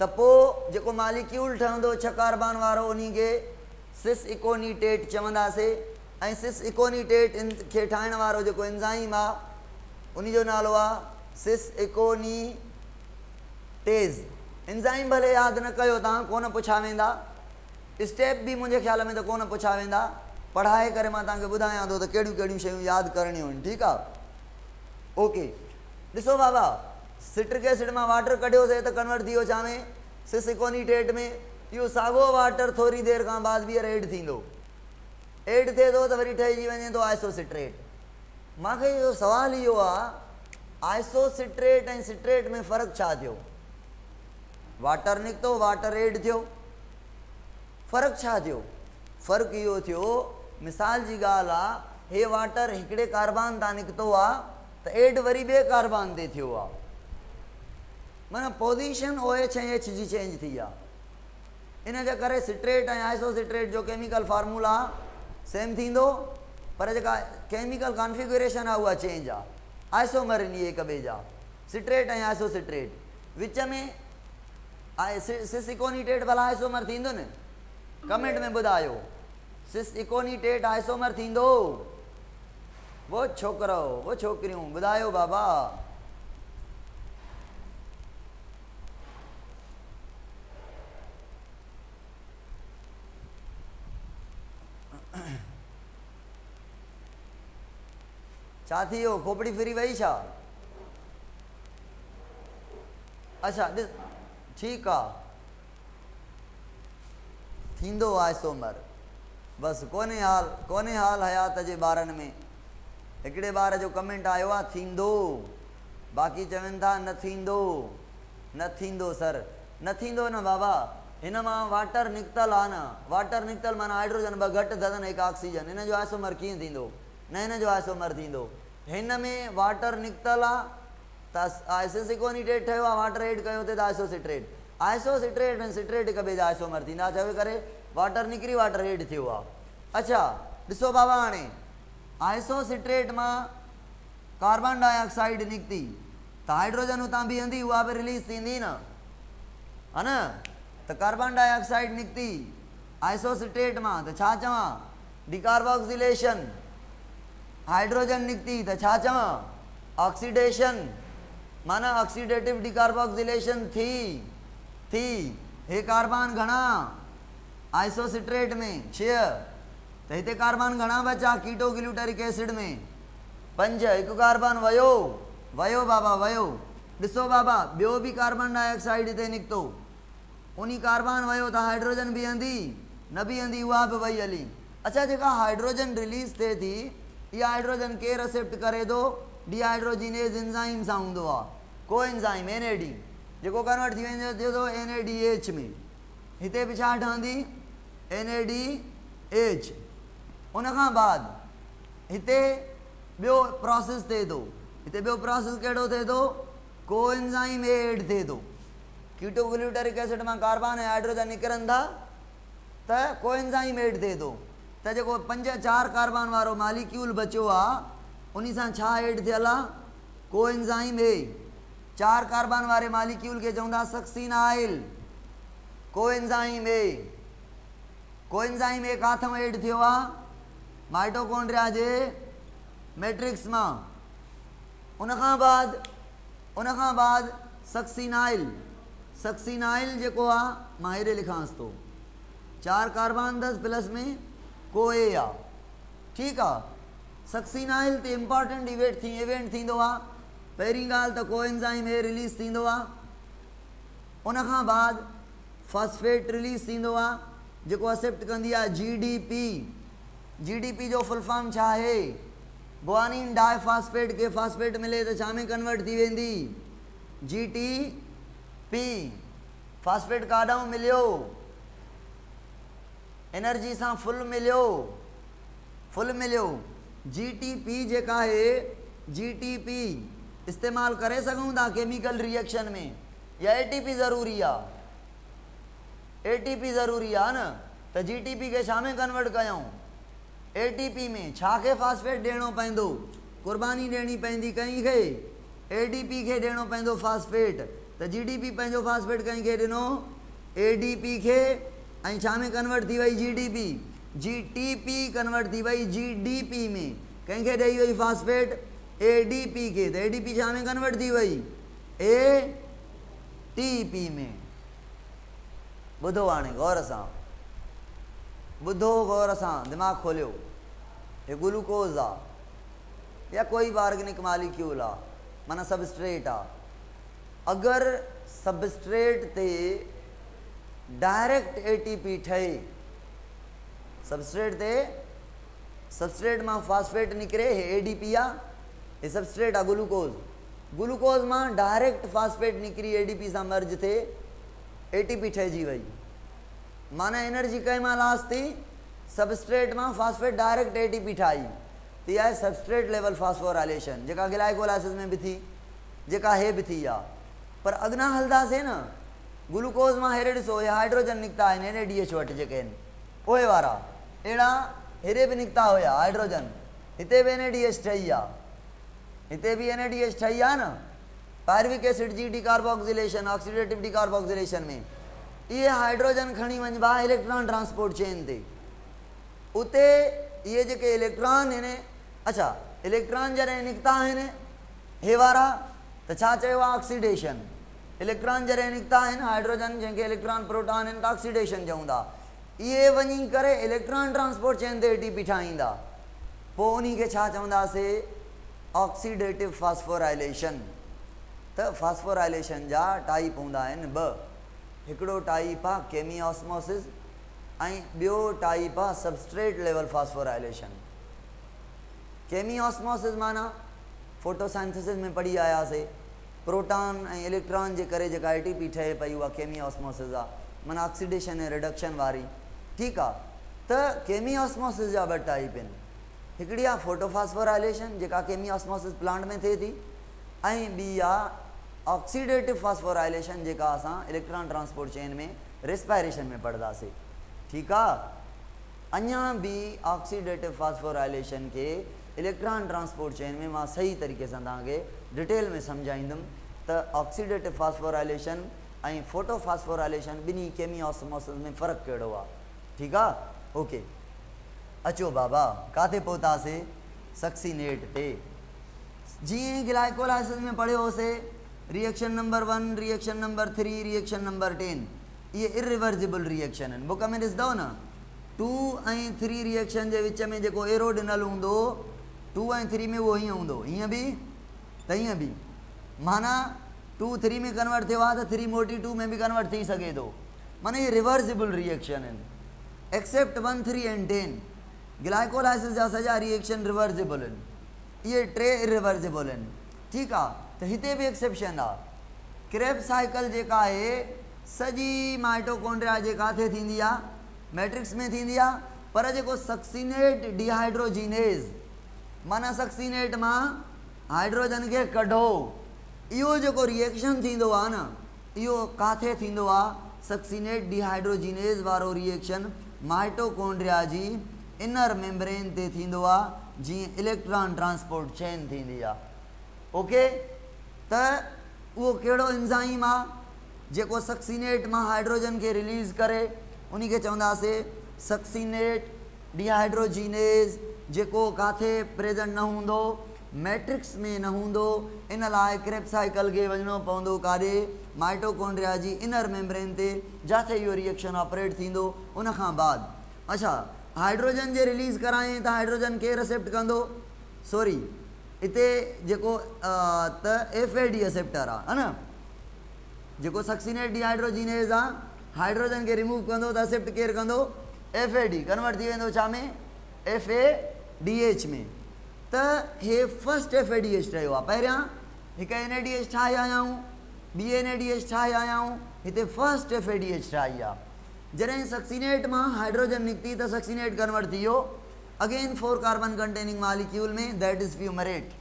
त पोइ जेको मालिक्यूल ठहंदो छह कार्बन वारो उन खे सिस इकोनीटेट चवंदासीं। ऐं सिस इकोनीटेट इन खे ठाहिण वारो जेको एंजाइम आहे उन जो नालो आहे सिस इकोनीटेज़। एंजाइम भले यादि न कयो तव्हां, कोन पुछा वेंदा, स्टेप बि मुंहिंजे ख़्याल में त कोन पुछा वेंदा, पढ़ाए करे मां तव्हांखे ॿुधायां थो त कहिड़ियूं कहिड़ियूं शयूं यादि करणियूं आहिनि, ठीकु आहे। ओके ॾिसो बाबा, सिट्रिक एसिड मां वाटर कढियोसीं त कन्वर्ट थी वियो छा में, सिस इकोनीटेट में। इहो साॻियो वाटर थोरी देरि खां बाद ॿीहर एड थींदो, एड थिए थो त वरी ठहिजी वञे थो आइसोसिट्रेट। मूंखे इहो सुवालु इहो आहे, आइसोसिट्रेट ऐं सिट्रेट में फ़र्क़ु छा थियो? वाटर निकितो, वाटर एड थियो, फ़र्क़ु छा थियो? फ़र्क़ु इहो थियो, मिसाल जी ॻाल्हि आहे, हे वाटर हिकिड़े कार्बन तां निकितो आहे त एड वरी ॿिए कार्बन ते थियो आहे, माना पोज़ीशन OH ऐं H जी चेंज थी आहे। इन जे करे सिट्रेट ऐं आइसोसिट्रेट जो केमिकल फार्मूला सेम थींदो, पर जेका केमिकल कॉन्फ़िगरेशन आहे उहा चेंज आहे। आइसोमर इन हिक ॿिए जा, सिट्रेट ऐं आइसोसिट्रेट विच में सिस इकोनीटेट भला आइसोमर थींदो न? कमेंट में ॿुधायो, सिस इकोनीटेट आइसोमर थींदो? वो छोकिरो वो छोकिरियूं ॿुधायो बाबा। छा थी वियो, खोपड़ी फिरी वई छा? अच्छा ॾिस, ठीकु आहे, थींदो आइसोमर, बसि कोन्हे हाल हयात जे ॿारनि में। हिकिड़े ॿार जो कमेंट आयो आहे थींदो, बाक़ी चवनि था न थींदो, न थींदो सर, न थींदो न बाबा। हिन मां वाटर निकितल आहे न, वाटर निकितल माना हाइड्रोजन ॿ घटि अथनि, हिकु ऑक्सीजन, हिन जो आइसोमर कीअं थींदो? न हिन जो आइसोमर थींदो। हिन में वाटर निकितल आहे त सिस इकोनीटेट ठहियो आहे, वाटर एड कयो त आइसोसिट्रेट, आइसोसिट्रेट ऐं सिट्रेट हिक ॿिए जा आइसोमर थींदा, छा करे वाटर निकिरी वाटर एड थियो आहे। अच्छा ॾिसो बाबा, हाणे आइसोसिट्रेट मां कार्बन डाइऑक्साइड निकिती त हाइड्रोजन उतां बीहंदी, उहा बि रिलीज़ थींदी न, हा न? त कार्बन डाइऑक्साइड निकिती आइसोसिट्रेट मां त छा चवां? डिकार्बोक्सिलेशन। हाइड्रोजन निकिती त छा चवां? ऑक्सीडेशन, माना ऑक्सीडेटिव डिकार्बोक्सिलेशन थी। हे कार्बन घणा आइसोसिट्रेट में? 6। त हिते कार्बन घणा बचा कीटो ग्लूटरिक एसिड में? 5। हिकु कार्बन वयो बाबा, वयो। ॾिसो बाबा, ॿियो बि कार्बन डाइऑक्साइड हिते निकितो, उन कार्बन वयो त हाइड्रोजन बीहंदी न बीहंदी? उहा बि वई हली। अच्छा जेका हाइड्रोजन रिलीज़ थिए थी इहा हाइड्रोजन केरु एक्सेप्ट करे थो, डिहाइड्रोजिनेज एंजाइम सां हूंदो आहे, को एंजाइम NAD जेको कन्वर्ट थी वेंदो थिए थो NADH में, हिते बि छा ठहंदी NADH। उन खां बाद हिते ॿियो प्रोसेस थिए थो, हिते ॿियो प्रोसेस कहिड़ो थिए थो, को एंजाइम ऐड थिए थो, कीटोग्लूटरिक एसिड मां कार्बन ऐं हाइड्रोजन निकिरनि था त को एंजाइम ऐड थिए थो, त जेको 4 कार्बन वारो मालिक्यूल बचियो आहे उन सां छा ऐड थियल आहे, को एंजाइम ए। 4 कार्बन वारे मालिक्यूल खे चवंदा सक्सीनाइल, को एंजाइम ए। को एंजाइम ए काथों ऐड थियो आहे, माइटोकॉन्ड्रिया जे मैट्रिक्स मां। उन खां बाद सक्सीनाइल, सक्सीनाइल जेको आहे मां हेॾे लिखांसि थो, 4 कार्बन 10 प्लस में को ए आहे, ठीकु आहे। सक्सीनाइल ते इम्पॉर्टेंट इवेंट थींदो आहे, पहिरीं ॻाल्हि त को एंजाइम ए रिलीज़ थींदो आहे, उन खां बाद फॉस्फेट रिलीज़ थींदो आहे जेको एक्सेप्ट कंदी आहे GDP जो फुल फॉर्म छा आहे, गुआनिन डाइफॉस्फेट खे फॉस्फेट मिले त छा में कन्वर्ट थी वेंदी GTP। फॉस्फेट काॾों मिलियो, एनर्जी सां फुल मिलियो। GTP जेका आहे GTP इस्तेमालु करे सघूं था केमिकल रिएक्शन में, या ATP ज़रूरी आहे, ATP ज़रूरी आहे न, त GTP खे छा में कन्वर्ट कयूं ATP में। छा खे फॉस्फेट ॾियणो पवंदो, क़ुर्बानी ॾियणी पवंदी कंहिंखे, ADP खे ॾियणो पवंदो फॉस्फेट, त GDP पंहिंजो फॉस्फेट कंहिंखे ॾिनो ADP खे, ऐं छा में कन्वर्ट थी वई GTP कन्वर्ट थी वई GDP में, कंहिंखे ॾेई वई फॉस्फेट ADP खे, त ADP छा में कन्वर्ट थी वई ATP में। ॿुधो हाणे गौर सां, ॿुधो गौर सां, दिमाग़ खोलियो, हे ग्लूकोज आहे या कोई बि ऑर्गेनिक मालिक्यूल आहे, माना सबस्ट्रेट आहे। अगरि सबस्ट्रेट ते डायरेक्ट ATP ठहे, सबस्ट्रेट मां फॉस्फेट निकिरे, हे ADP आहे, हे सबस्ट्रेट आहे ग्लूकोज मां डायरेक्ट फॉस्फेट निकिरी ADP सां मर्ज थिए ATP ठहिजी वई, माना एनर्जी कंहिं मां लॉस थी, सबस्ट्रेट मां फॉस्फेट डायरेक्ट ATP ठाही, त इहा आहे सबस्ट्रेट लेवल फॉस्फोराइलेशन, जेका ग्लाइकोलाइसिस में बि थी, जेका हे बि थी आहे। पर अॻियां हलंदासीं न, ग्लूकोज मां हेॾे ॾिसो, हे हाइड्रोजन निकिता आहिनि NADH वटि जेके आहिनि पोइ वारा, अहिड़ा हेॾे बि निकिता हुया हाइड्रोजन, हिते बि NADH ठही आहे, हिते बि NADH ठही आहे न, पायरुविक एसिड जी डिकार्बोक्सिलेशन, ऑक्सीडेटिव डिकार्बोक्सिलेशन में इहे हाइड्रोजन खणी वञिबा इलेक्ट्रॉन ट्रांसपोर्ट चेन ते, उते इहे जेके इलेक्ट्रॉन आहिनि, अच्छा इलेक्ट्रॉन जॾहिं निकिता आहिनि हे वारा, त छा चयो आहे ऑक्सीडेशन। इलेक्ट्रॉन जॾहिं निकिता आहिनि हाइड्रोजन जंहिंखे इलेक्ट्रॉन प्रोटॉन आहिनि त ऑक्सीडेशन चऊं था, इहे वञी करे इलेक्ट्रॉन ट्रांसपोर्ट चेन ते ATP ठाहींदा, पोइ उन खे छा चवंदासीं ऑक्सीडेटिव फॉस्फोराइलेशन। त फॉस्फोराइलेशन जा टाइप हूंदा आहिनि 2, हिकिड़ो टाइप आहे केमियोस्मोसिस ऐं ॿियो टाइप आहे सबस्ट्रेट लेवल फॉस्फोराइलेशन। केमियोस्मोसिस माना फोटोसाइंथेसिस में पढ़ी आयासीं, प्रोटॉन ऐं इलेक्ट्रॉन जे करे जेका ATP ठहे पई उहा केमियोस्मोसिस आहे, माना ऑक्सीडेशन ऐं रिडक्शन वारी, ठीकु आहे। त केमियोस्मोसिस जा 2 टाइप आहिनि, हिकिड़ी आहे फोटोफॉस्फोराइलेशन जेका केमियोस्मोसिस प्लांट में थिए थी, ऐं ॿी आहे ऑक्सीडेटिव फॉस्फोराइलेशन जेका असां इलेक्ट्रॉन ट्रांसपोर्ट चेन में रेस्पायरेशन में पढ़ंदासीं, ठीकु आहे। अञा बि ऑक्सीडेटिव फॉस्फोराइलेशन के इलेक्ट्रॉन ट्रांसपोर्ट चेन में मां सही तरीक़े सां तव्हांखे डिटेल में सम्झाईंदुमि त ऑक्सीडेटिव फॉस्फोराइलेशन ऐं फोटोफॉस्फोराइलेशन ॿिन्ही केमियोस्मोसिस में फ़र्क़ु कहिड़ो आहे, ठीकु आहे। ओके, अचो बाबा काथे पहुतासीं, सक्सीनेट ते। जीअं ग्लाइकोलाइसिस में पढ़ियो होसीं, reaction number 1, reaction number 3, reaction number 10, ये इरिवर्सिबल रिएक्शन आहिनि। बुक में ॾिसंदव न 2 ऐं 3 रिएक्शन जे विच में जेको एरो ॾिनल हूंदो 2 ऐं 3 में उहो हीअं हूंदो, हीअं बि त हीअं बि, माना 2 3 में कन्वर्ट थियो आहे त 3 मोटी 2 में बि कन्वर्ट थी सघे थो, माना ये रिवर्सिबल रिएक्शन आहिनि एक्सेप्ट 1, 3 एंड 10। ग्लाइकोलाइसिस जा सॼा रिएक्शन रिवर्सिबल आहिनि, इहे 3 इरिवर्सिबल आहिनि। ठीकु आहे, त हिते बि एक्सेप्शन आहे। क्रेब्स साइकिल जेका आहे सॼी माइटोकॉन्ड्रिया जे काथे थींदी आहे, मैट्रिक्स में थींदी आहे, पर जेको सक्सीनेट डिहाइड्रोजीनेज़ माना सक्सीनेट मां हाइड्रोजन खे कढो, इहो जेको रिएक्शन थींदो आहे न, इहो काथे थींदो आहे? सक्सीनेट डिहाइड्रोजीनेज़ वारो रिएक्शन माइटोकॉन्ड्रिया जी इनर मेम्ब्रेन ते थींदो आहे, जीअं इलेक्ट्रॉन ट्रांसपोर्ट चेन थींदी आहे। ओके, त उहो कहिड़ो एंजाइम आहे जेको सक्सीनेट मां हाइड्रोजन खे रिलीज़ करे, उन खे चवंदासीं सक्सीनेट डिहाइड्रोजीनेज़, जेको काथे प्रेजेंट न हूंदो, मैट्रिक्स में न हूंदो। इन लाइ क्रेब्स साइकिल खे वञिणो पवंदो काॾे? माइटोकॉन्ड्रिया जी इनर मेम्ब्रेन ते, जिथे इहो रिएक्शन ऑपरेट थींदो। उन खां बाद अच्छा हाइड्रोजन जे रिलीज़ करायईं त हाइड्रोजन खे रिसेप्ट कंदो, सॉरी हिते जेको त FAD एक्सेप्टर आहे न, जेको सक्सीनेट डिहाइड्रोजीनेज़ आहे हाइड्रोजन खे रिमूव कंदो त एक्सेप्ट केरु कंदो? FAD कन्वर्ट थी वेंदो छा में? FADH में। त हे फर्स्ट FADH ठहियो आहे। पहिरियां हिकु NADH ठाहे आया आहियूं, ॿी NADH ठाहे आया आहियूं, हिते फर्स्ट FADH ठाही आहे। जॾहिं सक्सीनेट मां हाइड्रोजन निकिती त सक्सीनेट कन्वर्ट थी वियो अगेन 4 कार्बन कंटेनिंग मालिक्यूल में, दैट इज़ फ्यूमरेट।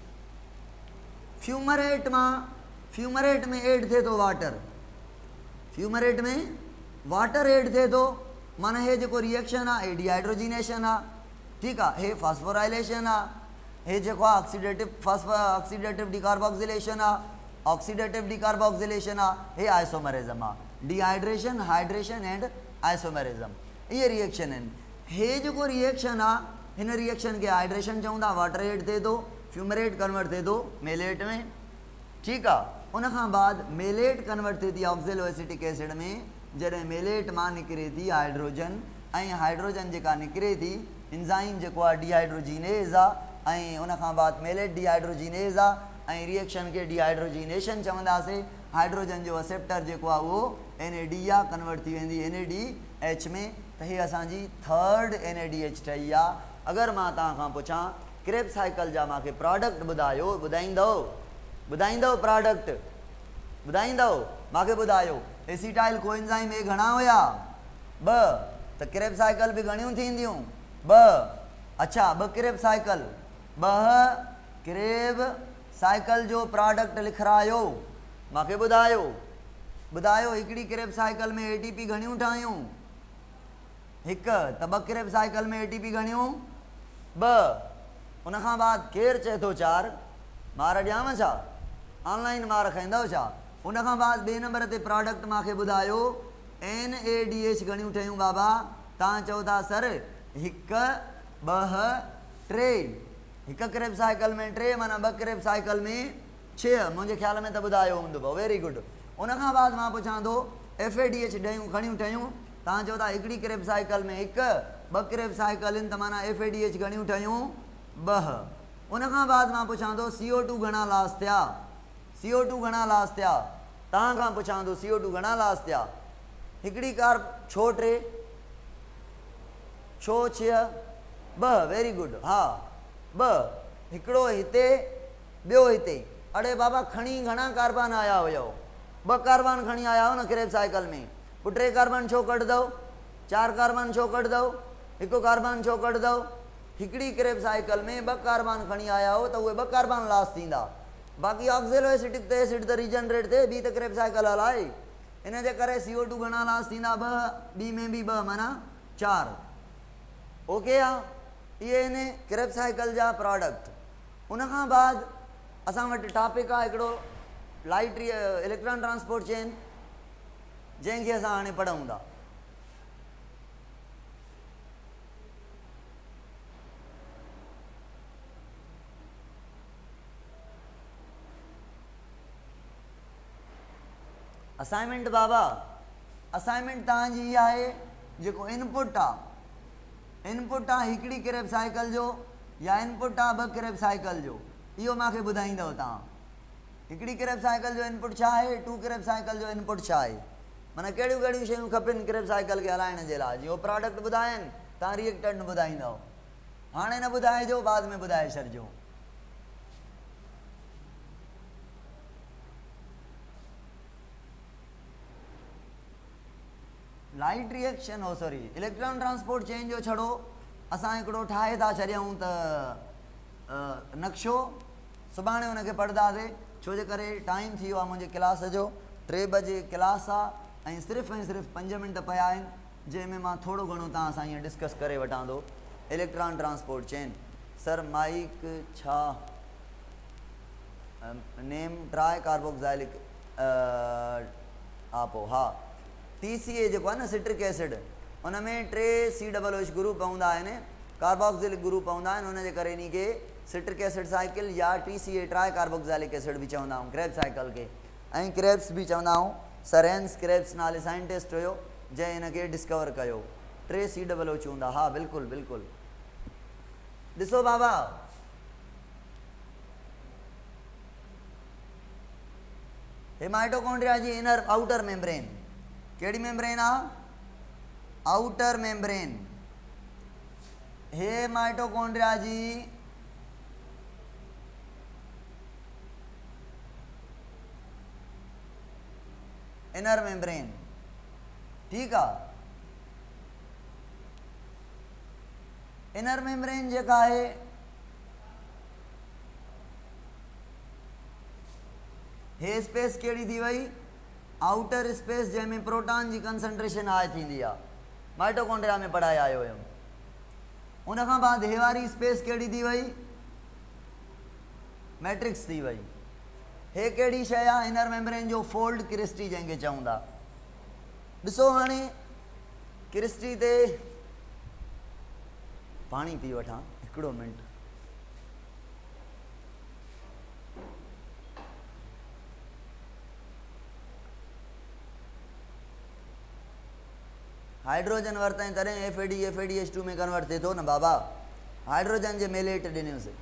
फ्यूमरेट में एड थिए थो वाटर, फ्यूमरेट में वाटर एड थिए थो, माना हे जेको रिएक्शन आहे हे डिहाइड्रोजीनेशन आहे। ठीकु आहे, हे फॉस्फोराइलेशन आहे, हे जेको आहे ऑक्सीडेटिव डिकार्बोक्सिलेशन आहे, ऑक्सीडेटिव डिकार्बोक्सिलेशन आहे, हे आइसोमरिज्म आहे। डिहाइड्रेशन, हाइड्रेशन एंड आइसोमरिज्म, इहे रिएक्शन आहिनि। हे जेको रिएक्शन आहे हिन रिएक्शन खे हाइड्रेशन चऊं था, वाटर एड थिए थो, फ्यूमरेट कन्वर्ट थिए थो मेलेट में। ठीकु आहे, उन खां बाद मेलेट कन्वर्ट थिए थी ऑक्ज़ेलो एसिटिक एसिड में। जॾहिं मेलेट मां निकिरे थी हाइड्रोजन, ऐं हाइड्रोजन जेका निकिरे थी एंजाइम जेको आहे डिहाइड्रोजीनेज़ आहे, ऐं उन खां बाद मेलेट डिहाइड्रोजीनेज़ आहे, ऐं रिएक्शन खे डिहाइड्रोजीनेशन चवंदासीं। हाइड्रोजन जो एक्सेप्टर जेको आहे उहो NAD आहे, कन्वर्ट थी वेंदी NADH में। त हे असांजी 3rd NADH ठही आहे। अगरि मां तव्हां खां पुछां क्रेब्स साइकिल जा मूंखे प्रोडक्ट ॿुधायो, ॿुधाईंदव प्रोडक्ट ॿुधाईंदव? मूंखे ॿुधायो एसिटाइल कोएंजाइम ए घणा हुया? 2। त क्रेब्स साइकिल बि घणियूं थींदियूं? 2। अच्छा, 2 क्रेब्स साइकिल, 2 क्रेब साइकिल जो प्रोडक्ट लिखायो, मूंखे ॿुधायो हिकिड़ी क्रेब साइकिल में ATP घणियूं ठाहियूं? 1। त 2 क्रेब साइकिल में ATP घणियूं? 2। उन खां बाद केरु चए थो 4? मार ॾियांव छा? ऑनलाइन मार खाईंदव छा? उन खां बाद 2 नंबर ते प्रोडक्ट मूंखे ॿुधायो NADH घणियूं ठहियूं बाबा? तव्हां चओ था सर 1, 2, 3। 1 क्रेब साइकिल में 3 माना 2 क्रेब साइकिल में 6, मुंहिंजे ख़्याल में त ॿुधायो हूंदो। Very good. उन खां बाद मां पुछां थो FADH घणियूं ठहियूं? तव्हां चओ था हिकिड़ी क्रेब साइकिल में 1, 2 क्रेब साइकिल आहिनि त माना FADH घणियूं ठहियूं? 2। उन खां बाद मां पुछां थो CO2 घणा लॉस थिया? CO2 घणा लॉस थिया? तव्हां खां पुछां थो CO2 घणा लॉस थिया? हिकिड़ी कार छो 3? छो 6? 2। Very good. हा 2, हिकिड़ो हिते ॿियो हिते। अड़े बाबा खणी घणा कार्बन आया हुयो? 2 कार्बन खणी आया हो न क्रेब साइकिल में। पोइ 3 कार्बन छो कढंदव? 4 कार्बन छो कढंदव? 1 कार्बन छो कढंदव? हिकिड़ी क्रेब साइकिल में 2 कार्बन खणी आया हो त उहे 2 कार्बन लॉस थींदा। बाक़ी ऑक्ज़ेलो एसिटिक ते एसिड त रीजनरेट थिए, ॿी त क्रेब साइकिल हलाए। इन जे करे CO2 घणा लॉस थींदा? 2। ॿी में बि 2 माना 4। ओके आहे, इहे आहिनि क्रेब साइकिल जा प्रोडक्ट। उन खां बाद असां वटि टॉपिक आहे हिकिड़ो लाइट इलेक्ट्रॉन ट्रांसपोर्ट चेन, जंहिंखे असां हाणे पढ़ूं था। असाइनमेंट बाबा, असाइनमेंट तव्हांजी इहा आहे, जेको इनपुट आहे हिकिड़ी क्रेब साइकिल जो या इनपुट आहे 2 क्रेब साइकिल जो, इहो मूंखे ॿुधाईंदव तव्हां। हिकिड़ी क्रेब साइकिल जो इनपुट छा आहे? 2 क्रेब साइकिल जो इनपुट छा आहे? माना कहिड़ियूं कहिड़ियूं शयूं खपनि क्रेब साइकिल खे हलाइण जे लाइ? जीअं प्रोडक्ट ॿुधाइनि, तव्हां रिएक्टेंट ॿुधाईंदव। हाणे न ॿुधाइजो, बाद में ॿुधाए छॾिजो। लाइट रिएक्शन हो सॉरी इलेक्ट्रॉन ट्रांसपोर्ट चेन जो छड़ो असां हिकिड़ो ठाहे था छॾियूं त नक्शो, सुभाणे हुनखे पढ़ंदासीं, छो जे करे टाइम थी वियो आहे मुंहिंजे क्लास जो, 3 बजे क्लास आहे ऐं सिर्फ़ु 5 मिंट पिया आहिनि, जंहिंमें मां थोरो घणो तव्हां सां ईअं डिस्कस करे वठां थो। इलेक्ट्रॉन ट्रांसपोर्ट चेन सर माइक छा नेम ट्राई कार्बोक्साइलिक आपो, हा TCA जेको आहे न सिट्रिक एसिड, उन में 3 COOH ग्रुप हूंदा आहिनि, कार्बोक्सिलिक ग्रुप हूंदा आहिनि, उनजे करे इन खे सिट्रिक एसिड साइकिल या TCA ट्राई कार्बोक्साइलिक एसिड बि चवंदा आहियूं क्रेब्स साइकिल खे, ऐं क्रेब्स बि चवंदा आहियूं। सर हेंस क्रेब्स नाले साइंटिस्ट हुयो जंहिं हिन खे डिस्कवर कयो। 3 COOH हूंदा, हा बिल्कुलु बिल्कुलु। ॾिसो बाबा, हे माइटोकॉन्ड्रिया जी इनर आउटर मेम्ब्रेन, कहिड़ी मेम्ब्रेन आहे? Outer membrane. हे माइटोकॉन्ड्रिया जी इनर मेम्ब्रेन, ठीकु आहे। इनर मेम्ब्रेन जेका आहे हे स्पेस कहिड़ी थी वई? आउटर स्पेस, जंहिंमें प्रोटॉन जी कंसंट्रेशन हाई थींदी आहे, माइटोकॉन्ड्रिया में पढ़ाए आयो हुयुमि। उन खां बाद हे वारी स्पेस कहिड़ी थी वई? मैट्रिक्स थी वई। हे कहिड़ी शइ आहे? इनर मेम्ब्रेन जो फोल्ड क्रिस्टी जंहिंखे चवंदा। ॾिसो हाणे क्रिस्टी ते पाणी पी वठां, हिकिड़ो मिंट। हाइड्रोजन वरितई तॾहिं FADH2 में कन्वर्ट थिए थो न बाबा। हाइड्रोजन जे मेलेट ॾिनियुसि,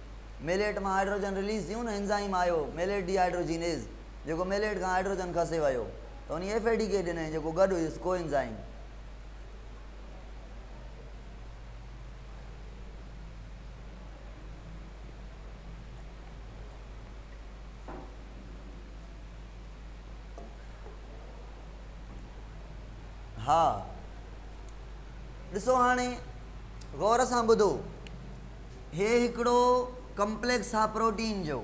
मेलेट मां हाइड्रोजन रिलीज़ थियूं न, एंजाइम आयो मेलेट डिहाइड्रोजिनेज़, जेको मेलेट खां हाइड्रोजन खसे वियो त उन FAD खे ॾिनई, जेको गॾु हुयुसि को एंजाइम। हा ॾिसो हाणे गौर सां ॿुधो, हे हिकिड़ो कम्प्लेक्स आहे प्रोटीन जो,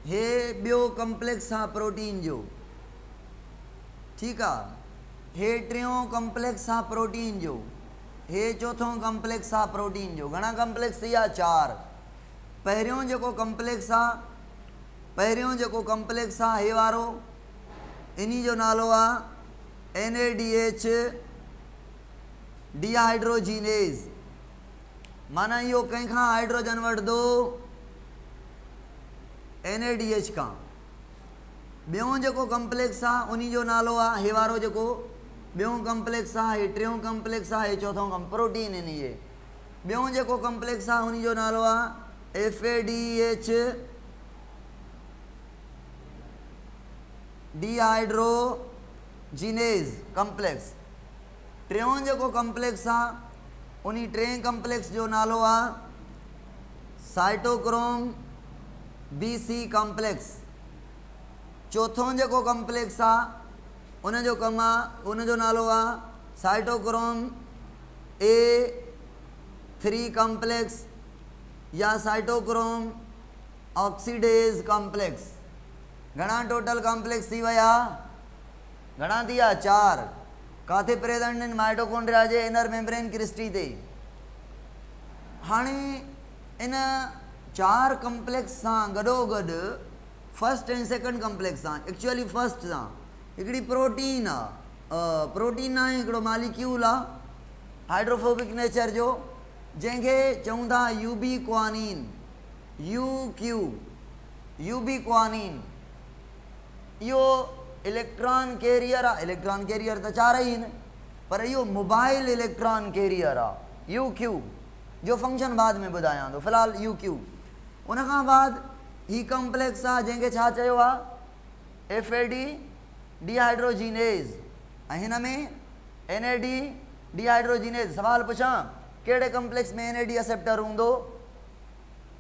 हे ॿियो कम्प्लेक्स आहे प्रोटीन जो, ठीकु आहे। हे टियों कम्प्लेक्स आहे प्रोटीन जो, हे चौथों कम्प्लेक्स आहे प्रोटीन जो। घणा कम्प्लेक्स थी विया? 4। पहिरियों जेको कम्प्लेक्स आहे हे वारो, इन्ही जो नालो आहे NADH डिहाइड्रोजिनेज़, माना इहो कंहिंखां हाइड्रोजन वठंदो? NADH खां। ॿियों जेको कम्प्लेक्स आहे उन जो नालो आहे, हे वारो जेको ॿियों कम्प्लेक्स आहे, हे टियों कम्प्लेक्स आहे, हे चौथों प्रोटीन इन इहे। ॿियों जेको कम्प्लेक्स आहे उन जो नालो आहे FADH डिहाइड्रोजिनेज़ कम्प्लेक्स। टियों जेको कम्प्लेक्स आहे उन 3 कम्प्लेक्स जो नालो आहे साइटोक्रोम BC कम्प्लेक्स। चौथों जेको कम्प्लेक्स आहे उन जो नालो आहे साइटोक्रोम A3 कम्प्लेक्स या साइटोक्रोम ऑक्सीडेज कम्प्लेक्स। घणा टोटल कम्प्लेक्स थी विया? घणा थी विया? 4। काथे प्रेजेंट आहिनि? माइटोकॉन्ड्रिया जे इनर मेम्ब्रेन क्रिस्टी ते। हाणे इन 4 कम्प्लेक्स सां गॾोगॾु फर्स्ट एंड सेकंड कम्प्लेक्स सां, एक्चुअली फर्स्ट सां हिकिड़ी प्रोटीन आहे, प्रोटीन आहे हिकिड़ो मालिक्यूल आहे हाइड्रोफोबिक नेचर जो, जंहिंखे चऊं था यूबीक्वानिन, यूबीक्वानिन। इहो इलेक्ट्रॉन कैरियर आहे। इलेक्ट्रॉन कैरियर त 4 ई आहिनि, पर इहो मोबाइल इलेक्ट्रॉन कैरियर आहे UQ, जो फंक्शन बाद में ॿुधायां थो, फ़िलहाल UQ। उन खां बाद ही कम्प्लेक्स आहे जंहिंखे छा चयो आहे? FAD डिहाइड्रोजिनेज़, ऐं हिन में NAD डिहाइड्रोजिनेज़। सवाल पुछां, कहिड़े कम्प्लेक्स में NAD एक्सेप्टर हूंदो?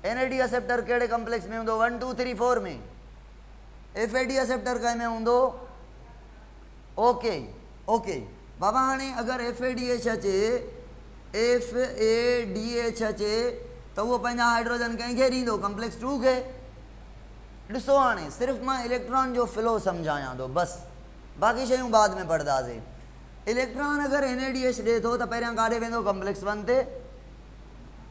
NAD एक्सेप्टर कहिड़े कम्प्लेक्स में हूंदो? 1 2 3 4 में। FAD एक्सेप्टर कंहिं में हूंदो? ओके ओके बाबा हाणे अगरि FADH अचे, FADH अचे त उहो पंहिंजा हाइड्रोजन कंहिंखे ॾींदो? कम्प्लेक्स 2 खे। ॾिसो हाणे सिर्फ़ु मां इलेक्ट्रॉन जो फ्लो सम्झायां थो बसि, बाक़ी शयूं बाद में पढ़ंदासीं। इलेक्ट्रॉन अगरि NADH ॾिए थो त पहिरियां काॾे वेंदो? कम्प्लेक्स 1 ते।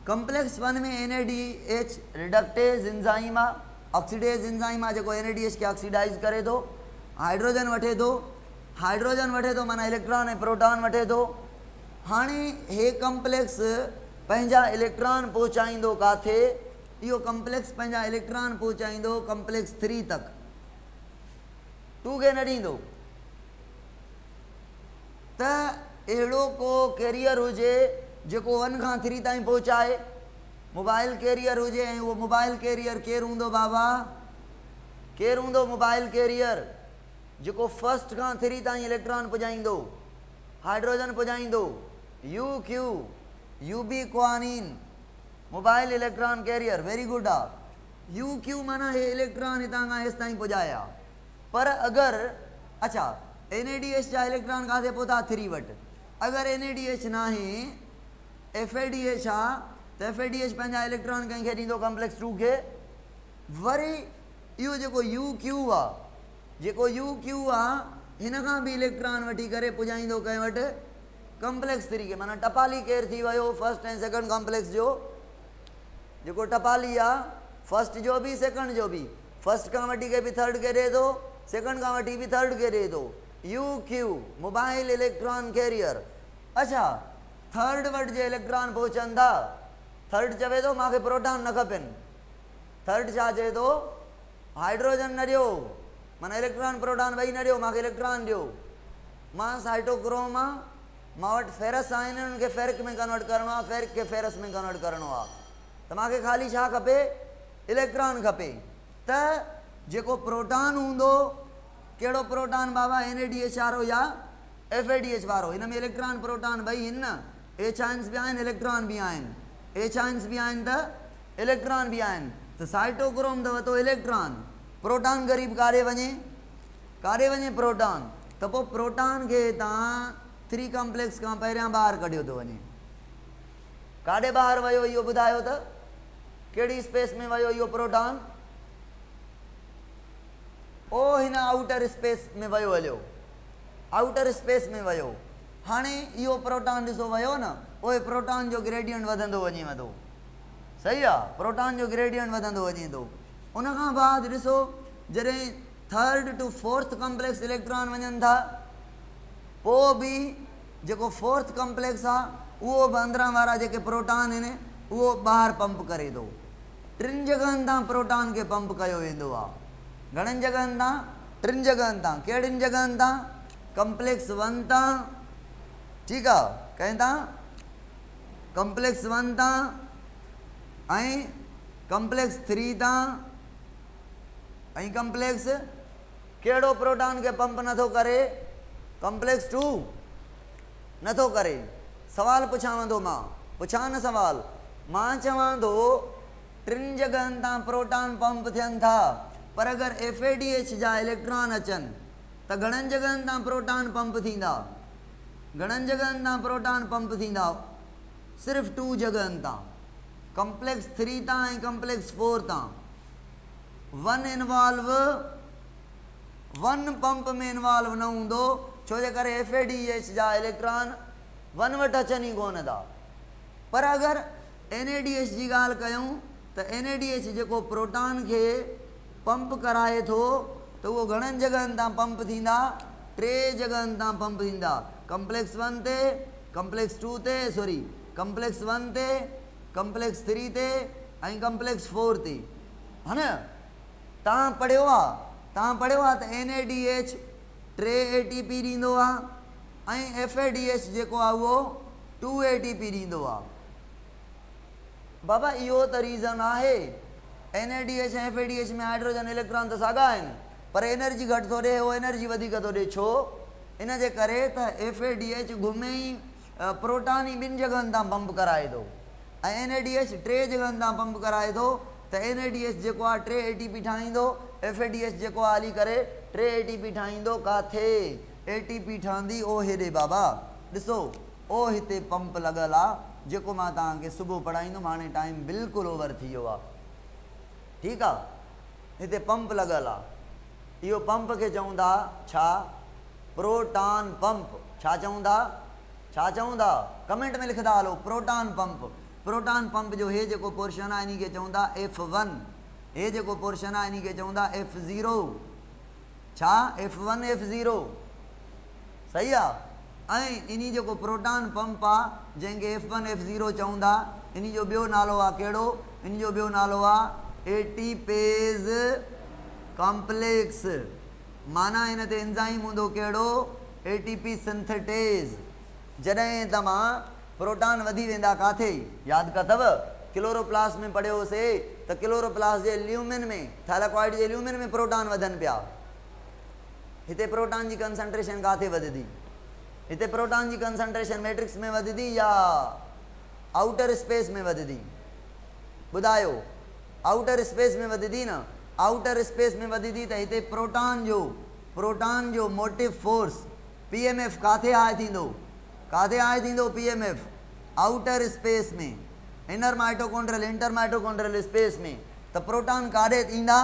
कम्प्लेक्स 1 में NADH रिडक्टेज एंजाइम आहे, ऑक्सीडेज एंजाइम आहे जेको NADH खे ऑक्सीडाइज़ करे थो, हाइड्रोजन वठे थो, हाइड्रोजन वठे थो माना इलेक्ट्रॉन ऐं प्रोटॉन वठे थो। हाणे हे कम्प्लेक्स पंहिंजा इलेक्ट्रॉन पहुचाईंदो काथे? इहो कम्प्लेक्स पंहिंजा इलेक्ट्रॉन पहुचाईंदो कम्प्लेक्स 3 तक, 2 खे न ॾींदो। त अहिड़ो को कैरियर हुजे जेको 1 खां 3 ताईं पहुचाए, मोबाइल कैरियर हुजे, ऐं उहो मोबाइल कैरियर केरु हूंदो बाबा? केरु हूंदो मोबाइल कैरियर? जेको 1 खां 3 ताईं इलेक्ट्रॉन पुॼाईंदो, हाइड्रोजन पुॼाईंदो। UQ UB quinone mobile electron carrier, very good आहे। UQ माना हे इलेक्ट्रॉन हितां खां हेसि ताईं पुॼाया। पर अगरि अच्छा NADH जा इलेक्ट्रॉन काथे पहुता? 3 वटि। अगरि NADH न आहे, FADH आहे, त FADH पंहिंजा इलेक्ट्रॉन कंहिंखे ॾींदो? कम्प्लेक्स 2 खे। वरी इहो जेको UQ आहे, जेको UQ आहे हिन खां बि इलेक्ट्रॉन वठी करे पुॼाईंदो कंहिं वटि? कम्प्लेक्स 3 खे। माना टपाली केरु थी वियो? 1st ऐं 2nd कम्प्लेक्स जो जेको टपाली आहे, 1st जो बि 2nd जो बि। 1st खां वठी के बि 3rd खे ॾिए थो, 2nd खां वठी बि 3rd खे ॾिए थो। UQ mobile electron career. अच्छा 3rd वटि जे इलेक्ट्रॉन पहुचनि था, 3rd चवे थो मूंखे प्रोटॉन न खपनि। 3rd छा चए थो? हाइड्रोजन न ॾियो, माना इलेक्ट्रॉन प्रोटॉन ॿई न ॾियो, मूंखे इलेक्ट्रॉन ॾियो। मां साइटोक्रोम आहे, मां वटि फेरस आहिनि, उन्हनि खे फेरिक में कन्वर्ट करिणो आहे, फेरिक खे फेरस में कन्वर्ट करिणो आहे, त मूंखे ख़ाली छा खपे? इलेक्ट्रॉन खपे। त जेको प्रोटॉन हूंदो, कहिड़ो प्रोटॉन बाबा? NADH वारो या FADH वारो? हिन में इलेक्ट्रॉन प्रोटॉन ॿई आहिनि न, H आयन्स बि आहिनि, इलेक्ट्रॉन बि आहिनि। H आयन्स बि आहिनि त इलेक्ट्रॉन बि आहिनि। त साइटोक्रोम अथव तो इलेक्ट्रॉन, प्रोटॉन ग़रीब काॾे वञे? काॾे वञे प्रोटॉन? त पोइ प्रोटॉन खे तव्हां 3 कम्प्लेक्स खां पहिरियां ॿाहिरि कढियो थो वञे। काॾे ॿाहिरि वियो इहो ॿुधायो त? कहिड़ी स्पेस में वियो इहो प्रोटॉन? ओ हिन आउटर स्पेस में वियो, हलियो आउटर स्पेस में वियो। हाणे इहो प्रोटॉन ॾिसो वियो न, उहे प्रोटॉन जो ग्रेडियंट वधंदो वञे थो। सही आहे, प्रोटॉन जो ग्रेडियंट वधंदो वञे थो। उनखां बाद ॾिसो जॾहिं 3rd to 4th complex electron वञनि था, पोइ बि जेको 4th कम्प्लेक्स आहे उहो बि अंदरां वारा जेके प्रोटॉन आहिनि उहो ॿाहिरि पंप करे थो। 3 जॻहनि तां प्रोटॉन खे पंप कयो वेंदो आहे। घणनि जॻहनि तां? 3 जॻहनि तां। कहिड़ियुनि जॻहनि तां? कम्प्लेक्स 1 तां, ठीकु आहे, कंहिं तां? कम्प्लेक्स 1 तां ऐं कम्प्लेक्स 3 तां ऐं कम्प्लेक्स कहिड़ो प्रोटॉन खे पंप नथो करे? कम्प्लेक्स 2 नथो करे। सवाल पुछांव थो मां, पुछां न सवाल, मां चवां थो 3 जॻहनि तां प्रोटॉन पंप थियनि था, पर अगरि FADH जा इलेक्ट्रॉन अचनि त घणनि जॻहनि तां प्रोटॉन पंप थींदा? घणनि जॻहनि तां प्रोटॉन पंप थींदा? सिर्फ़ु 2 जॻहनि तां, कम्प्लेक्स 3 तां ऐं कम्प्लेक्स 4 तां। 1 इन्वॉल्व, 1 पंप में इन्वॉल्व न हूंदो, छो जे करे FADH जा इलेक्ट्रॉन 1 वटि अचनि ई कोन था। पर अगरि NADH जी ॻाल्हि कयूं त NADH जेको प्रोटॉन खे पंप कराए थो त उहो घणनि जॻहनि तां पंप थींदा? 3 जॻहनि तां पंप थींदा। कम्प्लेक्स 1 ते, कम्प्लेक्स 2 ते, सॉरी कम्प्लेक्स 1 ते, कम्प्लेक्स 3 ते ऐं कम्प्लेक्स 4 ते, हा न? तव्हां पढ़ियो आहे त NADH 3 ATP ॾींदो आहे ऐं FADH जेको आहे उहो 2 ATP ॾींदो आहे। बाबा इहो त रीज़न आहे, NADH ऐं FADH में हाइड्रोजन इलेक्ट्रॉन त साॻा आहिनि, पर एनर्जी घटि थो ॾिए, उहो एनर्जी वधीक थो ॾिए। छो? इन जे करे त FADH घुमे ई प्रोटॉन ही 2 जगहनि तां पंप कराए थो ऐं NADH 3 जगहनि तां पंप कराए थो त NADH जेको आहे 3 ATP ठाहींदो, FADH जेको आहे हली करे 3 ATP ठाहींदो। काथे ATP ठहंदी ओ हेॾे बाबा ॾिसो ओ हिते पंप लॻल आहे जेको मां तव्हांखे सुबुह पढ़ाईंदुमि। हाणे टाइम बिल्कुलु ओवर थी वियो आहे, ठीकु आहे। हिते पंप लॻल आहे, इहो पंप खे चवंदा छा? Proton pump. छा चवंदा? छा चवंदा? कमेंट में लिखंदा हलो, प्रोटॉन पंप। प्रोटॉन पंप जो हे जेको पोर्शन आहे इन खे चवंदा F1, हे जेको पोर्शन आहे इन खे चवंदा F0। छा? F1 F0, सही आहे। ऐं इन जेको प्रोटॉन पंप आहे जंहिंखे F1 F0 चवंदा, इन जो ॿियो नालो आहे कहिड़ो? इन जो ॿियो नालो आहे एटीपेज कॉम्प्लेक्स। माना इन ते एंजाइम हूंदो कहिड़ो? ATP synthetase. जॾहिं तव्हां प्रोटॉन वधी वेंदा काथे यादि कथव? क्लोरोप्लास्ट में पढ़ियोसीं त क्लोरोप्लास्ट जे ल्यूमिन में, थैलेकॉइड जे ल्यूमिन में प्रोटॉन वधनि पिया। हिते प्रोटॉन जी कंसंट्रेशन काथे वधंदी? हिते प्रोटॉन जी कंसंट्रेशन मैट्रिक्स में वधंदी या आउटर स्पेस में वधंदी? ॿुधायो, आउटर स्पेस में वधंदी न? आउटर स्पेस में वधंदी त हिते प्रोटॉन जो मोटिव फोर्स PMF काथे आहे थींदो? काथे आहे थींदो PMF? आउटर स्पेस में, inner mitochondrial inter mitochondrial space में। त प्रोटॉन काॾे ईंदा?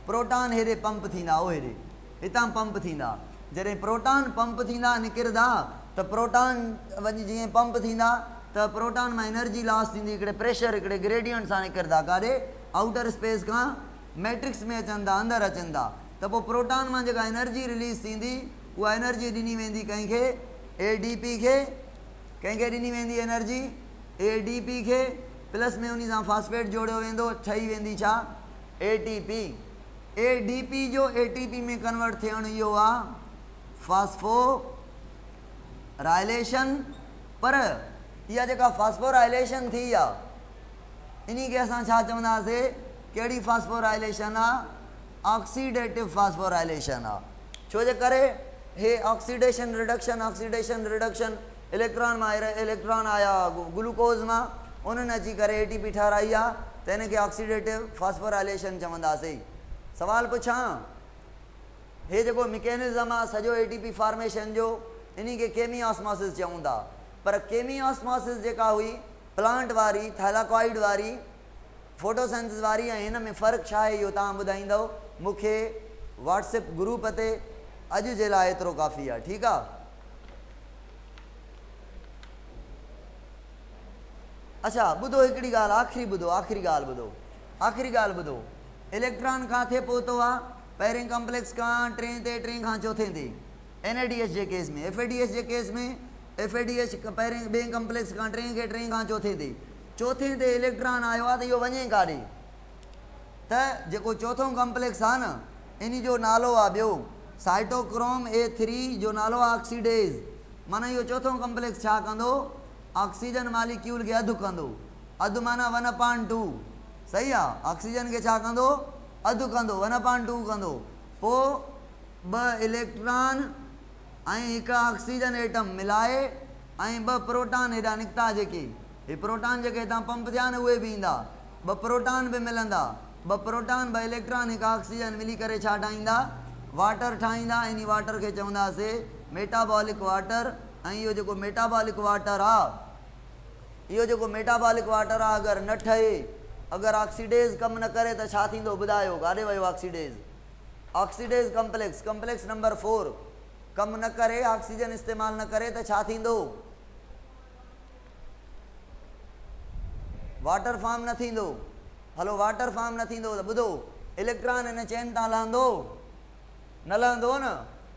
प्रोटॉन हेॾे पंप थींदा, ओ हेॾे हितां पंप थींदा। जॾहिं प्रोटॉन पंप थींदा निकिरंदा त प्रोटॉन वञी जीअं पंप थींदा त प्रोटॉन मां एनर्जी लॉस थींदी, हिकिड़े प्रेशर हिकिड़े ग्रेडियंट सां निकिरंदा। काॾे? आउटर स्पेस खां मैट्रिक्स में अचनि था, अंदरि अचनि था। त पोइ प्रोटॉन मां जेका एनर्जी रिलीज़ थींदी उहा एनर्जी ॾिनी वेंदी कंहिंखे? ADP खे। कंहिंखे ॾिनी वेंदी एनर्जी? ADP खे। प्लस में उन सां फॉस्फेट जोड़ियो वेंदो, ठही वेंदी छा? ATP। ADP जो ATP में कन्वर्ट थियणु इहो आहे फॉस्फोराइलेशन। पर इहा जेका फॉस्फोराइलेशन थी आहे इन खे असां छा चवंदासीं? कहिड़ी फॉस्फोराइलेशन आहे? ऑक्सीडेटिव फॉस्फोराइलेशन आहे। छो जे करे हे ऑक्सीडेशन रिडक्शन इलेक्ट्रॉन मां इलेक्ट्रॉन आया ग्लूकोज मां, उन्हनि अची करे ATP ठाराई आहे त हिनखे ऑक्सीडेटिव फॉस्फोराइलेशन चवंदासीं। सवाल पुछां, हे जेको मैकेनिज़म आहे सॼो ATP फॉर्मेशन जो, इन खे केमियोस्मोसिस चऊं था। पर केमियोस्मोसिस जेका हुई प्लांट वारी, थैलाकॉइड वारी, फोटोसेंसिस वारी, ऐं हिन में फ़र्क़ु छा आहे इहो तव्हां ॿुधाईंदव मूंखे व्हाट्सएप ग्रुप ते। अॼु जे लाइ एतिरो काफ़ी आहे, ठीकु आहे। अच्छा ॿुधो हिकिड़ी ॻाल्हि, आख़िरी ॻाल्हि ॿुधो। इलेक्ट्रॉन काथे पहुतो आहे? पहिरें कॉम्प्लेक्स खां 3 खां 4 ते। NADH जे केस में, FADH जे केस में FADH पहिरें ॿिए कॉम्प्लेक्स खां 3 खां 4 ते। 4 ते इलेक्ट्रॉन आयो आहे त इहो वञे काॾे? त जेको चोथों कॉम्प्लेक्स आहे न, इन जो नालो आहे ॿियो साइटोक्रोम A3 जो नालो आहे ऑक्सीडेज। माना इहो चोथों कॉम्प्लेक्स छा कंदो? ऑक्सीजन मालिक्यूल खे अधु कंदो। अधु माना 1/2, सही आहे। ऑक्सीजन खे छा कंदो? अधु कंदो, 1/2 कंदो। पोइ 2 इलेक्ट्रॉन ऐं 1 ऑक्सीजन एटम मिलाए ऐं 2 प्रोटॉन हेॾा निकिता जेके, हे प्रोटॉन जेके हितां पंप थिया न उहे बि ईंदा। 2 प्रोटॉन बि मिलंदा, 2 प्रोटॉन 2 इलेक्ट्रॉन 1 ऑक्सीजन मिली करे छा ठाहींदा? वाटर ठाहींदा। इन वाटर खे चवंदासीं मेटाबॉलिक वाटर। ऐं इहो जेको मेटाबॉलिक वाटर आहे, अगरि न ठहे, अगरि ऑक्सीडेज कमु न करे त छा थींदो? ॿुधायो काॾे वियो ऑक्सीडेज कॉम्प्लेक्स नंबर 4 कमु न करे, ऑक्सीजन इस्तेमालु न करे त छा थींदो? वाटर फॉर्म न थींदो। हलो वाटर फॉर्म न थींदो त ॿुधो, इलेक्ट्रॉन हिन चेन तां लहंदो न? लहंदो न।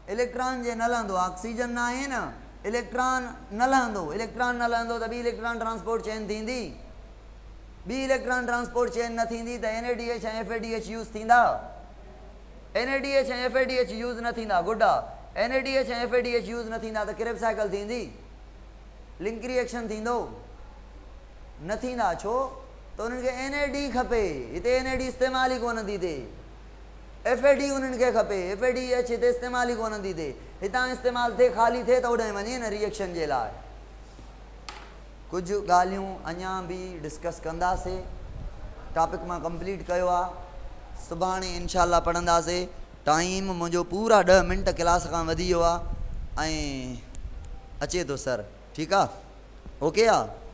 इलेक्ट्रॉन जे न लहंदो, ऑक्सीजन न आहे न, इलेक्ट्रॉन न लहंदो त ॿी इलेक्ट्रॉन ट्रांसपोर्ट चेन थींदी? ॿी इलेक्ट्रॉन ट्रांसपोर्ट चेन न थींदी त NADH ऐं FADH यूज़ थींदा? NADH ऐं FADH यूज़ न थींदा। गुड आहे। NADH ऐं FADH यूज़ न थींदा त क्रेब साइकिल थींदी? लिंक रिएक्शन थींदो? न थींदा। छो? त उन्हनि खे NAD खपे। हिते NAD इस्तेमालु ई कोन थी थिए। FAD उन्हनि खे खपे, FADH हिते इस्तेमालु ई कोन थी थिए। हितां इस्तेमालु थिए, ख़ाली थिए त होॾे वञे न रिएक्शन जे लाइ। कुछ ॻाल्हियूं अञा भी डिस्कस कंदासीं। टॉपिक मां कंप्लीट कयो आहे, सुभाणे इंशाल्लाह पढ़ंदासीं। टाइम मुंहिंजो पूरा 10 मिंट क्लास खां वधी वियो आहे ऐं अचे थो सर। ठीकु आहे, ओके आहे।